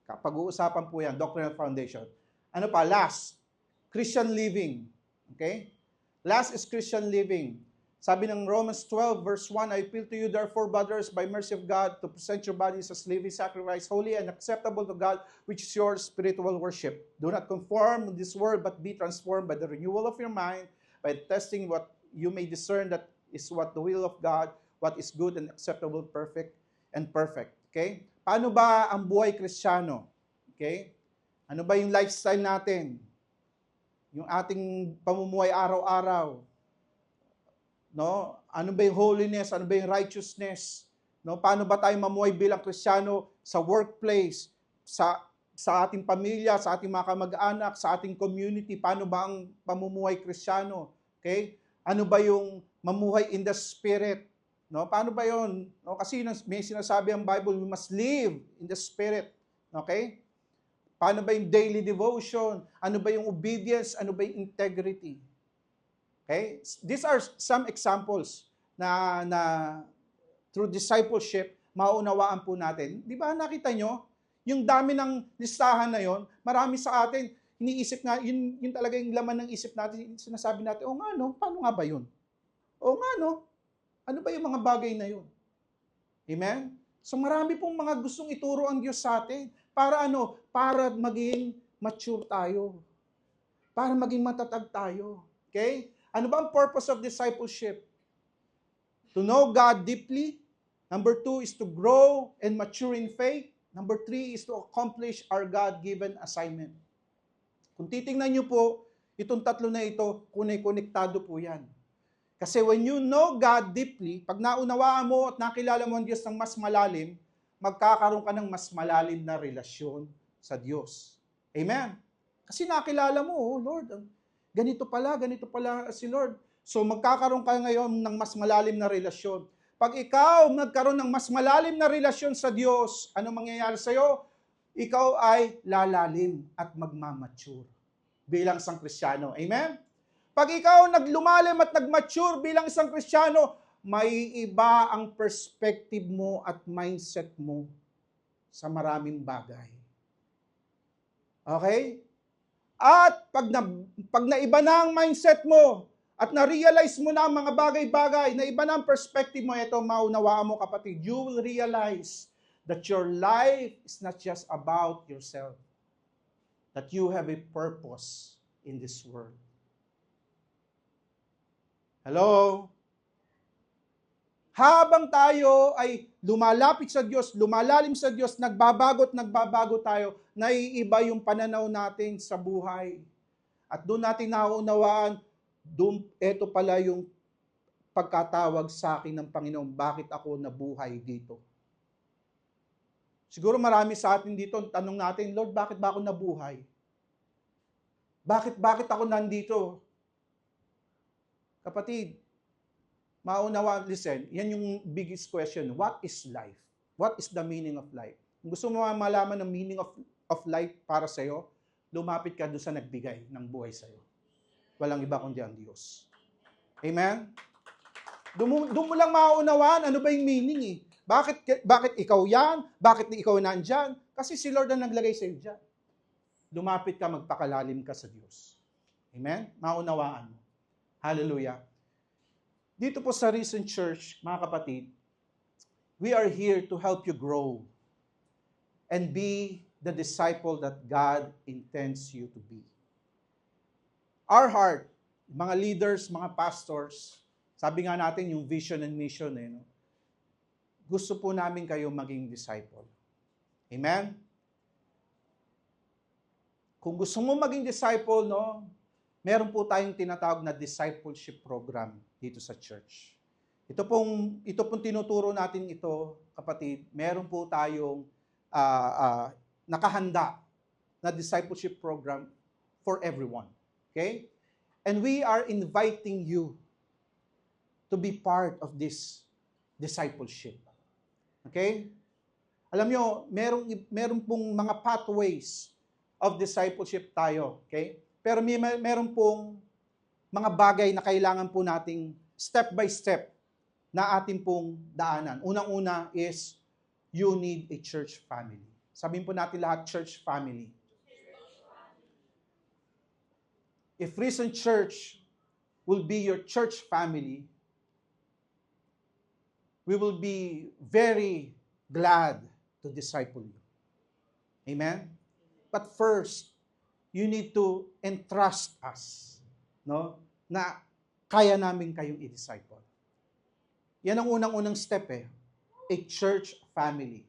Pag-uusapan po yan, doctrinal foundation. Ano pa? Last, Christian living. Okay? Last is Christian living. Sabi ng Romans 12 verse 1, I appeal to you therefore, brothers, by mercy of God, to present your bodies as living sacrifice, holy and acceptable to God, which is your spiritual worship. Do not conform to this world, but be transformed by the renewal of your mind, by testing what you may discern that is what the will of God, what is good and acceptable, perfect. Okay? Paano ba ang buhay Kristiyano? Okay? Ano ba yung lifestyle natin? Yung ating pamumuhay araw-araw? No? Ano ba yung holiness? Ano ba yung righteousness? No? Paano ba tayo mamuhay bilang Kristiyano sa workplace, sa ating pamilya, sa ating mga kamag-anak, sa ating community? Paano ba ang pamumuhay Kristiyano? Okay? Ano ba yung mamuhay in the Spirit? No? Paano ba yun? No? Kasi may sinasabi ang Bible, we must live in the Spirit. Okay? Paano ba yung daily devotion? Ano ba yung obedience? Ano ba yung integrity? Okay? These are some examples na through discipleship, maunawaan po natin. Di ba nakita nyo? Yung dami ng listahan na yon, marami sa atin, iniisip nga, yun talaga yung laman ng isip natin, sinasabi natin, o nga no, paano nga ba yun? O nga no, ano ba yung mga bagay na yun? Amen? So marami pong mga gustong ituro ang Diyos sa atin. Para ano? Para maging mature tayo. Para maging matatag tayo. Okay? Ano ba ang purpose of discipleship? To know God deeply. Number 2 is to grow and mature in faith. Number 3 is to accomplish our God-given assignment. Kung titingnan nyo po, itong tatlo na ito, konektado po yan. Kasi when you know God deeply, pag naunawaan mo at nakilala mo ang Diyos ng mas malalim, magkakaroon ka ng mas malalim na relasyon sa Diyos. Amen? Kasi nakilala mo, oh Lord, ganito pala si Lord. So magkakaroon ka ngayon ng mas malalim na relasyon. Pag ikaw nagkaroon ng mas malalim na relasyon sa Diyos, ano mangyayari sa'yo? Ikaw ay lalalim at magmamature bilang isang Kristiyano. Amen? Pag ikaw naglumalim at nagmature bilang isang Kristiyano, may iba ang perspective mo at mindset mo sa maraming bagay. Okay? At pag naiba na ang mindset mo at na-realize mo na ang mga bagay-bagay, na iba na ang perspective mo, ito maunawaan mo kapatid, you will realize that your life is not just about yourself. That you have a purpose in this world. Hello? Habang tayo ay lumalapit sa Diyos, lumalalim sa Diyos, nagbabago tayo, naiiba yung pananaw natin sa buhay. At doon natin naunawaan, ito pala yung pagkatawag sa akin ng Panginoon, bakit ako nabuhay dito. Siguro marami sa atin dito, tanong natin, Lord, bakit ba ako nabuhay? Bakit ako nandito? Kapatid, maunawa, listen, yan yung biggest question. What is life? What is the meaning of life? Kung gusto mo malaman ng meaning of life para sa'yo, lumapit ka doon sa nagbigay ng buhay sa'yo. Walang iba kundi ang Diyos. Amen? Doon mo lang maunawaan ano ba yung meaning eh. Bakit ikaw yan? Bakit ikaw nandyan? Kasi si Lord ang naglagay sa'yo dyan. Lumapit ka, magpakalalim ka sa Diyos. Amen? Maunawaan mo. Hallelujah. Dito po sa Risen Church, mga kapatid, we are here to help you grow and be the disciple that God intends you to be. Our heart, mga leaders, mga pastors, sabi nga natin yung vision and mission, no? Gusto po namin kayo maging disciple. Amen? kung gusto mo maging disciple, no, meron po tayong tinatawag na discipleship program dito sa church. Ito pong tinuturo natin ito, kapatid. Meron po tayong nakahanda na discipleship program for everyone. Okay? And we are inviting you to be part of this discipleship. Okay? Alam nyo, meron pong mga pathways of discipleship tayo. Okay? Pero meron pong mga bagay na kailangan po nating step by step na ating pong daanan. Unang-una is, you need a church family. Sabihin po natin lahat, church family. If Risen Church will be your church family, we will be very glad to disciple you. Amen? But first, you need to entrust us, no? Na kaya namin kayong i-disciple. Yan ang unang-unang step a church family.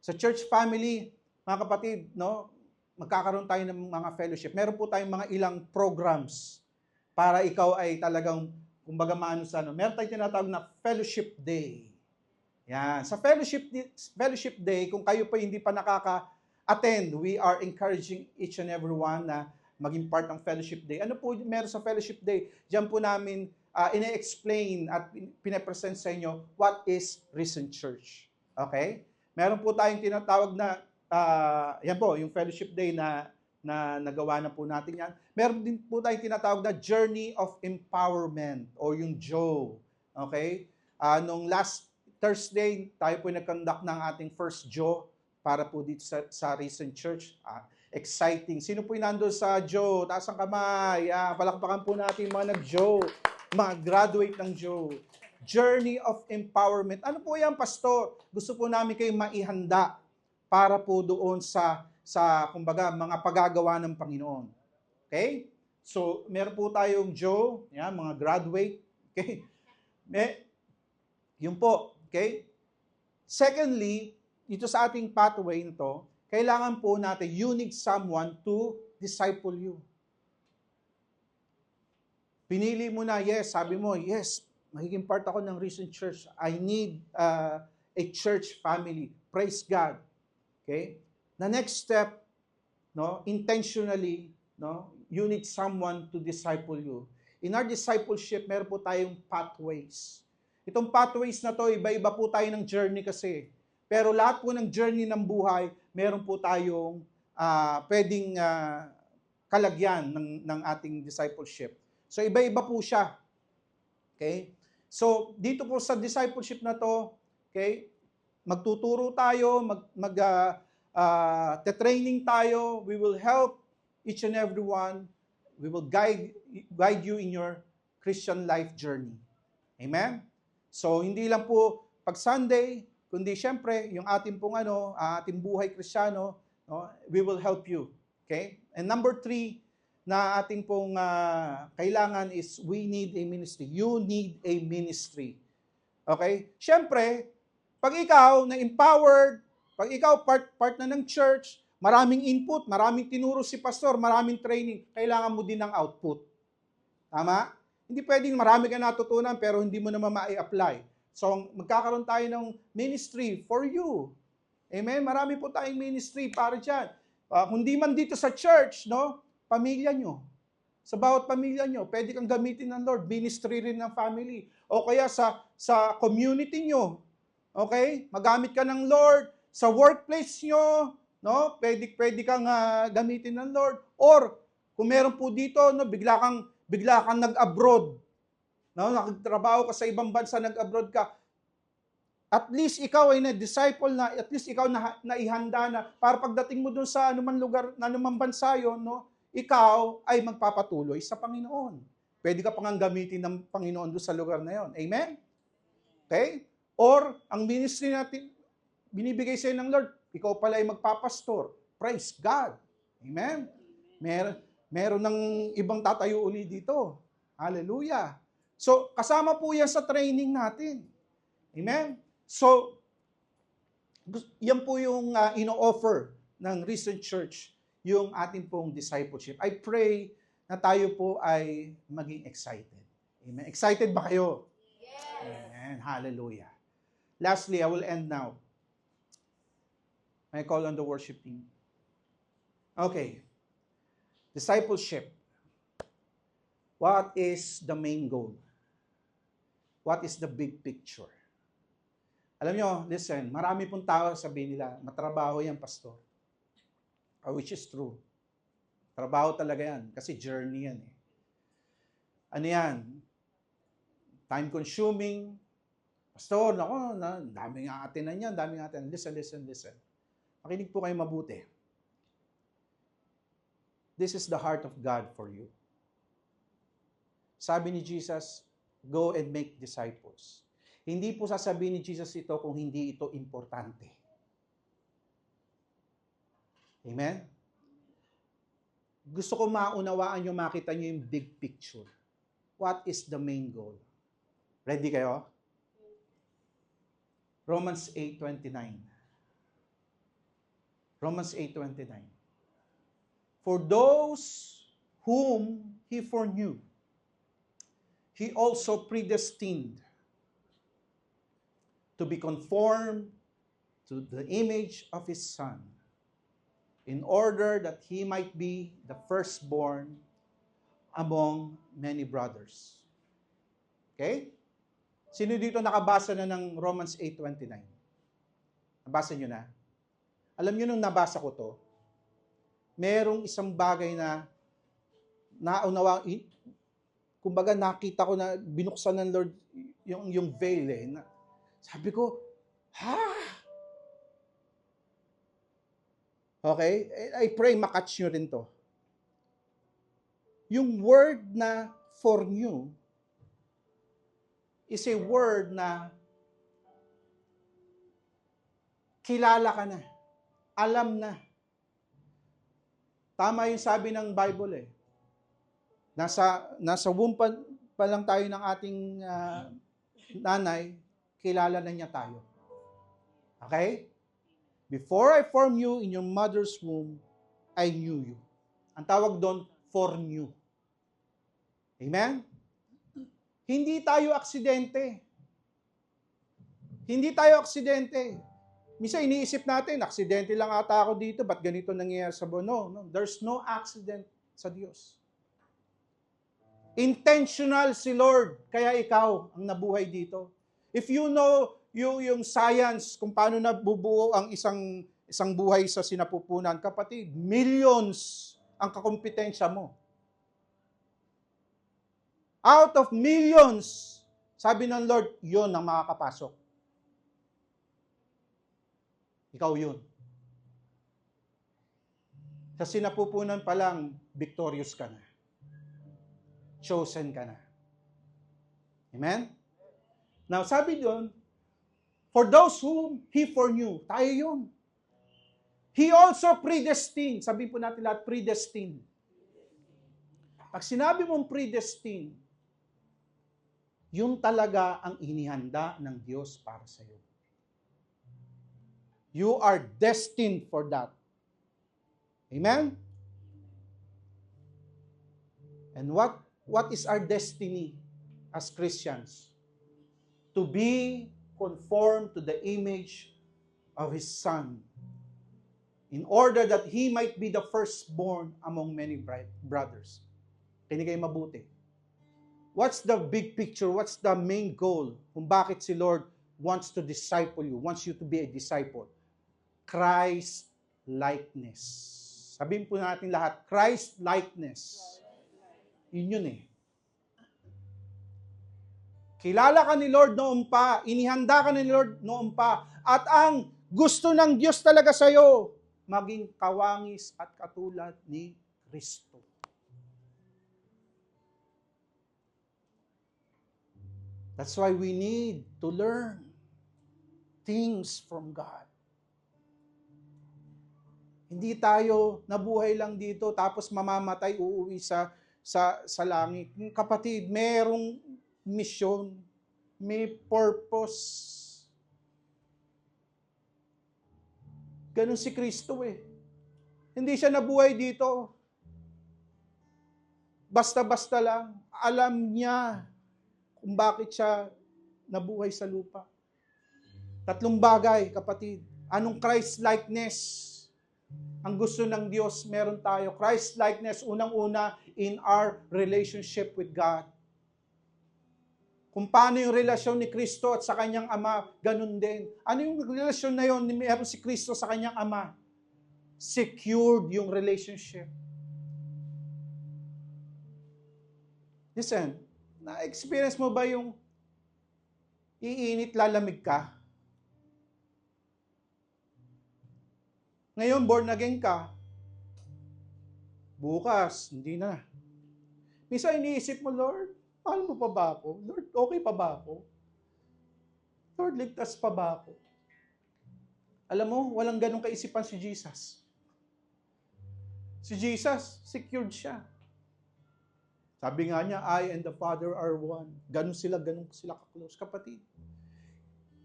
Sa church family, mga kapatid, no, magkakaroon tayo ng mga fellowship. Meron po tayong mga ilang programs para ikaw ay talagang, kumbaga meron tayong tinatawag na fellowship day. Yan. Sa fellowship day, kung kayo pa hindi pa nakaka-attend, we are encouraging each and every one na maging part ng fellowship day. Ano po meron sa fellowship day? Diyan po namin ine-explain at pinapresent sa inyo what is Risen Church. Okay? Meron po tayong tinatawag na, yan po, yung fellowship day na nagawa na po natin yan. Meron din po tayong tinatawag na Journey of Empowerment o yung JOE. Okay? Nung last Thursday, tayo po nag-conduct ng ating first JOE para po dito sa Risen Church. Exciting. Sino po yung nandun sa JOE? Taas ang kamay. Palakpakan po natin mga nag-JOE. Mga graduate ng JOE. Journey of Empowerment. Ano po yan, Pastor? Gusto po namin kayong maihanda para po doon sa kumbaga, mga pagagawa ng Panginoon. Okay? So, meron po tayong JOE, yan, mga graduate. Okay? Yun po. Okay? Secondly, dito sa ating pathway nito, kailangan po natin, you need someone to disciple you. Pinili mo na, yes, sabi mo, yes, magiging part ako ng Risen Church. I need a church family. Praise God. Okay? The next step, no, intentionally, no, you need someone to disciple you. In our discipleship, meron po tayong pathways. Itong pathways na to, iba-iba po tayo ng journey kasi. Pero lahat po ng journey ng buhay, meron po tayong pwedeng kalagyan ng ating discipleship. So, iba-iba po siya. Okay? So, dito po sa discipleship na to, okay, magtuturo tayo, te-training tayo, we will help each and every one, we will guide you in your Christian life journey. Amen? So, hindi lang po pag Sunday, kundi syempre, yung ating pong ating buhay Kristiyano, no, we will help you. Okay? And number 3, na ating pong kailangan is we need a ministry. You need a ministry. Okay? Siyempre, pag ikaw na-empowered, pag ikaw part na ng church, maraming input, maraming tinuro si pastor, maraming training, kailangan mo din ng output. Tama? Hindi pwedeng marami ka natutunan pero hindi mo naman ma-apply. So, magkakaroon tayo ng ministry for you. Amen? Marami po tayong ministry para dyan. Hindi man dito sa church, no? Pamilya nyo. Sa bawat pamilya nyo, pwede kang gamitin ng Lord. Ministry rin ng family. O kaya sa community nyo. Okay? Magamit ka ng Lord. Sa workplace nyo, no? Pwede kang gamitin ng Lord. Or, kung meron po dito, no, bigla kang nag-abroad. No? Nagtrabaho ka sa ibang bansa, nag-abroad ka. At least ikaw ay na-disciple na, at least ikaw na ihanda na, para pagdating mo dun sa anumang lugar, anumang bansa yun, no? Ikaw ay magpapatuloy sa Panginoon. Pwede ka pang gamitin ng Panginoon doon sa lugar na yon. Amen? Okay? Or, ang ministry natin, binibigay sa'yo ng Lord, ikaw pala ay magpapastor. Praise God. Amen? Meron ng ibang tatayo uli dito. Hallelujah. So, kasama po yan sa training natin. Amen? So, yan po yung ino-offer ng Risen Church. yung ating pong discipleship. I pray na tayo po ay maging excited. Amen. Excited ba kayo? Yes. Amen. Hallelujah. Lastly, I will end now. I call on the worship team. Okay. Discipleship. What is the main goal? What is the big picture? Alam nyo, listen, marami pong tao sabihin nila, matrabaho yan, pastor. Which is true. Trabaho talaga yan, kasi journey yan eh. Ano yan? Time consuming. Pastor, naku, daming aatinan yan, daming aatinan. Listen. Makinig po kayo mabuti. This is the heart of God for you. Sabi ni Jesus, go and make disciples. Hindi po sasabihin ni Jesus ito kung hindi ito importante. Amen? Gusto ko maunawaan nyo, makita nyo yung big picture. What is the main goal? Ready kayo? Romans 8:29. Romans 8:29. For those whom He foreknew, He also predestined to be conformed to the image of His Son, in order that He might be the firstborn among many brothers. Okay? Sino dito nakabasa na ng Romans 8:29? Nabasa nyo na? Alam nyo nung nabasa ko to, merong isang bagay na naunawa, kumbaga nakita ko na binuksan ng Lord yung veil eh. Sabi ko, Okay? I pray makatch nyo rin to. Yung word na foreknew is a word na kilala ka na. Alam na. Tama yung sabi ng Bible eh. Nasa womb pa lang tayo ng ating nanay, kilala na niya tayo. Okay? Before I formed you in your mother's womb, I knew you. Ang tawag doon, foreknew. Amen? Hindi tayo aksidente. Hindi tayo aksidente. Minsan iniisip natin, aksidente lang ata ako dito, ba't ganito nangyayari sa buwan? No, there's no accident sa Diyos. Intentional si Lord, kaya ikaw ang nabuhay dito. If you know yung science, kung paano nabubuo ang isang buhay sa sinapupunan, kapatid, millions ang kakompetensya mo. Out of millions, sabi ng Lord, yun ang makakapasok. Ikaw yun. Sa sinapupunan pa lang, victorious ka na. Chosen ka na. Amen? Now, sabi doon, for those whom He foreknew, tayo yun. He also predestined. Sabi po natin lahat, predestined. Pag sinabi mong predestined, yun talaga ang inihanda ng Diyos para sa iyo. You are destined for that. Amen? And what is our destiny as Christians? To be conformed to the image of His Son, in order that He might be the firstborn among many brothers. Kinig kayo mabuti. What's the big picture? What's the main goal? Kung bakit si Lord wants to disciple you, wants you to be a disciple? Christ-likeness. Sabihin po natin lahat, Christ-likeness. Yun eh. Kilala ka ni Lord noon pa, inihanda ka ni Lord noon pa, at ang gusto ng Diyos talaga sa'yo, maging kawangis at katulad ni Kristo. That's why we need to learn things from God. Hindi tayo nabuhay lang dito tapos mamamatay, uuwi sa langit. Kapatid, merong mission, may purpose. Ganun si Kristo eh. Hindi siya nabuhay dito. Basta-basta lang. Alam niya kung bakit siya nabuhay sa lupa. 3 bagay, kapatid. Anong Christ-likeness ang gusto ng Diyos meron tayo? Christ-likeness, unang-una, in our relationship with God. Kung paano yung relasyon ni Kristo at sa kanyang Ama, ganun din. Ano yung relasyon na yun ni meron si Kristo sa kanyang Ama? Secured yung relationship. Listen, na-experience mo ba yung iinit, lalamig ka? Ngayon, born again ka. Bukas, hindi na. Minsan iniisip mo, Lord, mahal mo pa ba ako? Lord, okay pa ba ako? Lord, ligtas pa ba ako? Alam mo, walang ganong kaisipan si Jesus. Si Jesus, secured siya. Sabi nga niya, I and the Father are one. Ganun sila ka-close. Kapatid,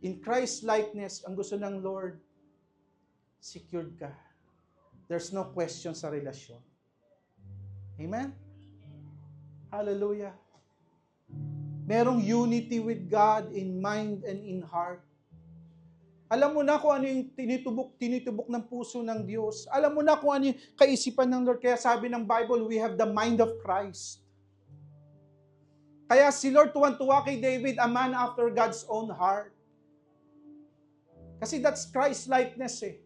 in Christ likeness, ang gusto ng Lord, secured ka. There's no question sa relasyon. Amen? Hallelujah. Merong unity with God in mind and in heart. Alam mo na kung ano yung tinitubok ng puso ng Diyos. Alam mo na kung ano yung kaisipan ng Lord. Kaya sabi ng Bible, we have the mind of Christ. Kaya si Lord tuwan-tuwa kay David, a man after God's own heart. Kasi that's Christ-likeness eh.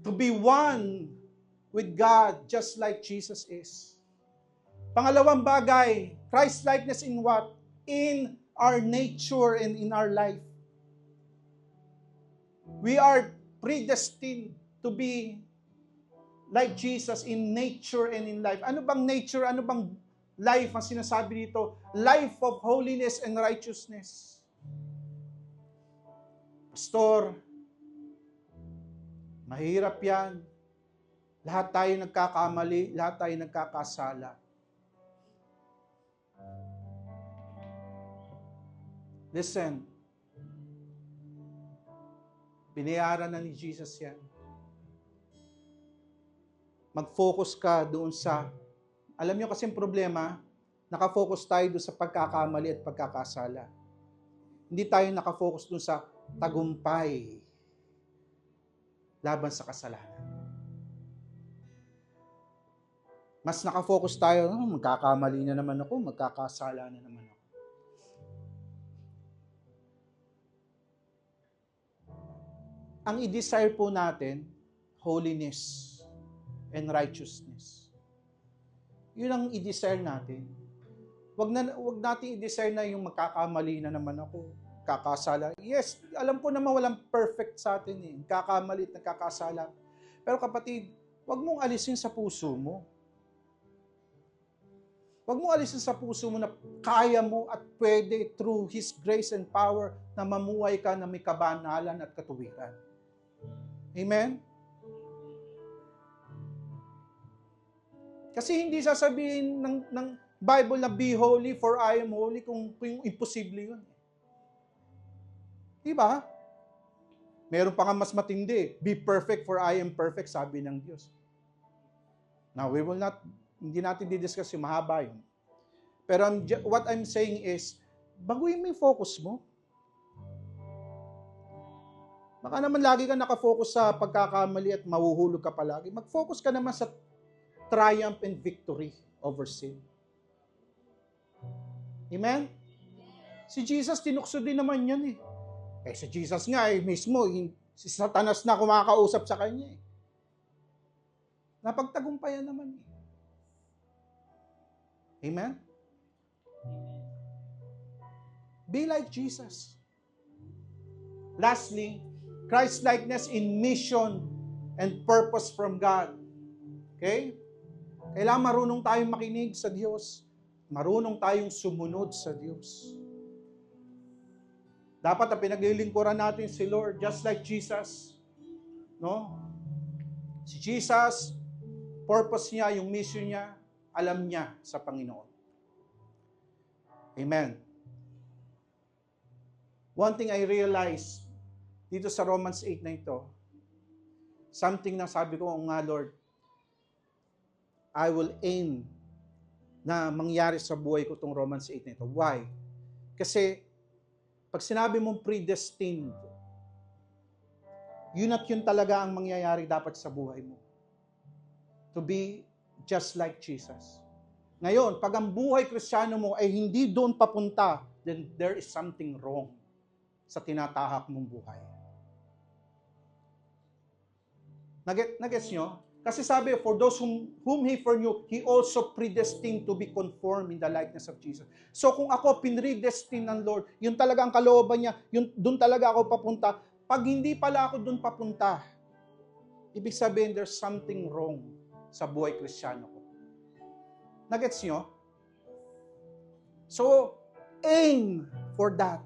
To be one with God just like Jesus is. Pangalawang bagay, Christ-likeness in what? In our nature and in our life. We are predestined to be like Jesus in nature and in life. Ano bang nature? Ano bang life ang sinasabi dito? Life of holiness and righteousness. Pastor, mahirap yan. Lahat tayo nagkakamali, lahat tayo nagkakasala. Listen, binayaran na ni Jesus yan. Mag-focus ka doon sa, alam niyo kasi yung problema, nakafocus tayo doon sa pagkakamali at pagkakasala. Hindi tayo nakafocus doon sa tagumpay laban sa kasalanan. Mas nakafocus tayo, magkakamali na naman ako, magkakasala na naman ako. Ang i-desire po natin, holiness and righteousness. Yun ang i-desire natin. Wag natin i-desire na yung magkakamali na naman ako, kakasala. Yes, alam ko naman walang perfect sa atin eh. Kakamali at nagkakasala. Pero kapatid, wag mong alisin sa puso mo. Wag mong alisin sa puso mo na kaya mo at pwede through His grace and power na mamuhay ka na may kabanalan at katuwiran. Amen? Kasi hindi sasabihin ng Bible na be holy for I am holy kung yung imposible yun. Diba? Meron pa nga mas matindi. Be perfect for I am perfect, sabi ng Diyos. Now, hindi natin didiscuss yung mahaba yun. Pero what I'm saying is, baguhin mo yung focus mo. Baka naman lagi ka nakafocus sa pagkakamali at mahuhulog ka palagi. Mag-focus ka naman sa triumph and victory over sin. Amen? Si Jesus, tinukso din naman yan eh. Si Jesus nga mismo, si Satanas na kumakausap sa kanya eh. Napagtagumpayan naman eh. Amen? Be like Jesus. Lastly, Christ-likeness in mission and purpose from God. Okay? Kailangan marunong tayong makinig sa Diyos. Marunong tayong sumunod sa Diyos. Dapat ang pinaglilingkuran natin si Lord just like Jesus. No? Si Jesus, purpose niya, yung mission niya, alam niya sa Panginoon. Amen. One thing I realized dito sa Romans 8 na ito, something na sabi ko, nga Lord, I will aim na mangyari sa buhay ko itong Romans 8 na ito. Why? Kasi, pag sinabi mong predestined, yun at yun talaga ang mangyayari dapat sa buhay mo. To be just like Jesus. Ngayon, pag ang buhay Kristiyano mo ay hindi doon papunta, then there is something wrong sa tinatahak mong buhay. Nagets nyo? Kasi sabi, for those whom He foreknew, He also predestined to be conformed in the likeness of Jesus. So kung ako pinredestined ng Lord, yun talaga ang kalooban niya, yun, doon talaga ako papunta. Pag hindi pala ako doon papunta, ibig sabihin there's something wrong sa buhay Kristiyano ko. Nagets nyo? So, aim for that.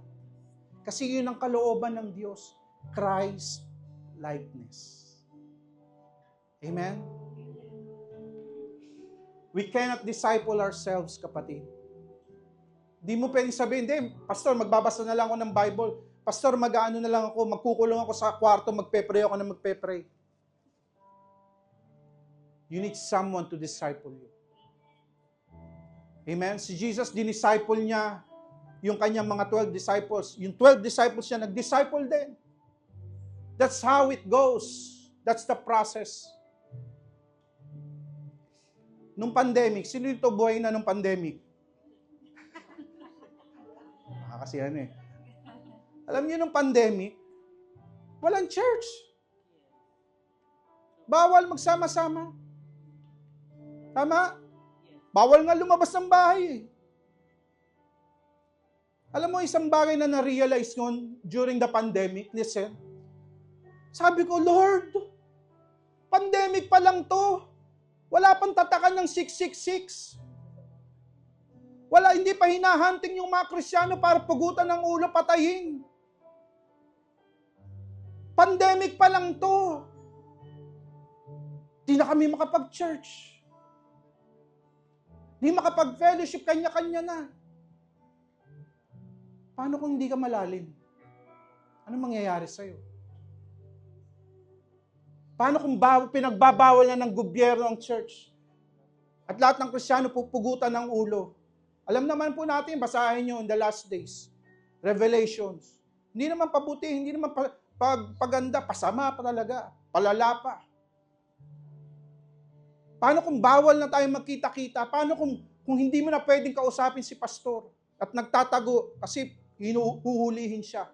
Kasi yun ang kalooban ng Diyos, Christ likeness. Amen? We cannot disciple ourselves, kapatid. Di mo pwedeng sabihin, Pastor, magbabasa na lang ako ng Bible. Pastor, mag-ano na lang ako, magkukulong ako sa kwarto, magpe-pray ako na magpe-pray. You need someone to disciple you. Amen? Si Jesus, dinisciple niya yung kanyang mga 12 disciples. Yung 12 disciples niya, nag-disciple din. That's how it goes. That's the process. Nung pandemic, sino ito buhay na nung pandemic? Nakakasihan eh. Alam niyo nung pandemic, walang church. Bawal magsama-sama. Tama? Bawal nga lumabas ng bahay eh. Alam mo, isang bagay na na-realize ko during the pandemic, listen, sabi ko, Lord, pandemic pa lang to. Wala pang tatakan ng 666. Hindi pa hinahunting yung mga Kristiyano para pugutan ng ulo, patayin. Pandemic pa lang to. Di na kami makapag-church. Di makapag-fellowship, kanya-kanya na. Paano kung hindi ka malalim? Ano mangyayari sa'yo? Paano kung pinagbabawal na ng gobyerno ang church? At lahat ng Kristiyano pupugutan ng ulo. Alam naman po natin, basahin nyo in the last days. Revelations. Hindi naman pabuti, hindi naman paganda, pasama pa talaga. Palala pa. Paano kung bawal na tayo magkita-kita? Paano kung hindi mo na pwedeng kausapin si pastor at nagtatago kasi hinuhulihin siya?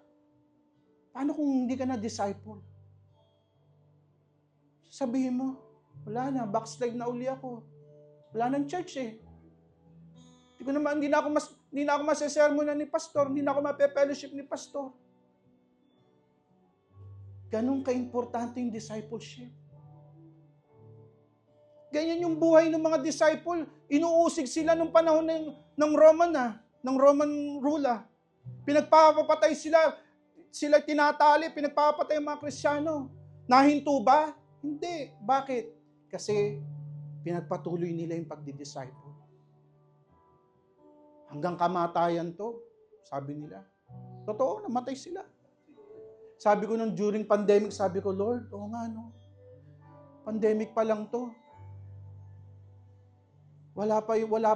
Paano kung hindi ka na disciple? Sabihin mo, wala na, backslide na uli ako. Wala nang church eh. Hindi na ako masesermonan ni pastor, hindi na ako mape-fellowship ni pastor. Ganun ka-importante yung discipleship. Ganyan yung buhay ng mga disciple. Inuusig sila nung panahon ng Roman rule. Pinagpapatay sila tinatali, pinagpapatay ang mga Kristiyano. Nahinto ba? Hindi. Bakit? Kasi pinagpatuloy nila yung pagdidisciple. Hanggang kamatayan to, sabi nila. Totoo, namatay sila. Sabi ko nung during pandemic, sabi ko, Lord, oo nga no, pandemic pa lang to. Wala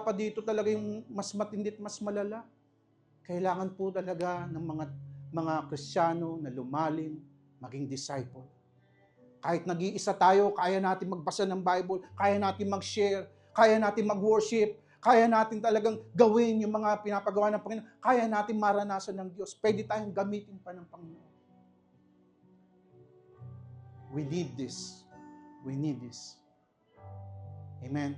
pa dito talaga yung mas matindi at mas malala. Kailangan po talaga ng mga Kristiyano na lumalim, maging disciple. Kahit nag-iisa tayo, kaya natin magbasa ng Bible, kaya natin mag-share, kaya natin mag-worship, kaya natin talagang gawin yung mga pinapagawa ng Panginoon, kaya natin maranasan ng Diyos. Pwede tayong gamitin pa ng Panginoon. We need this. We need this. Amen.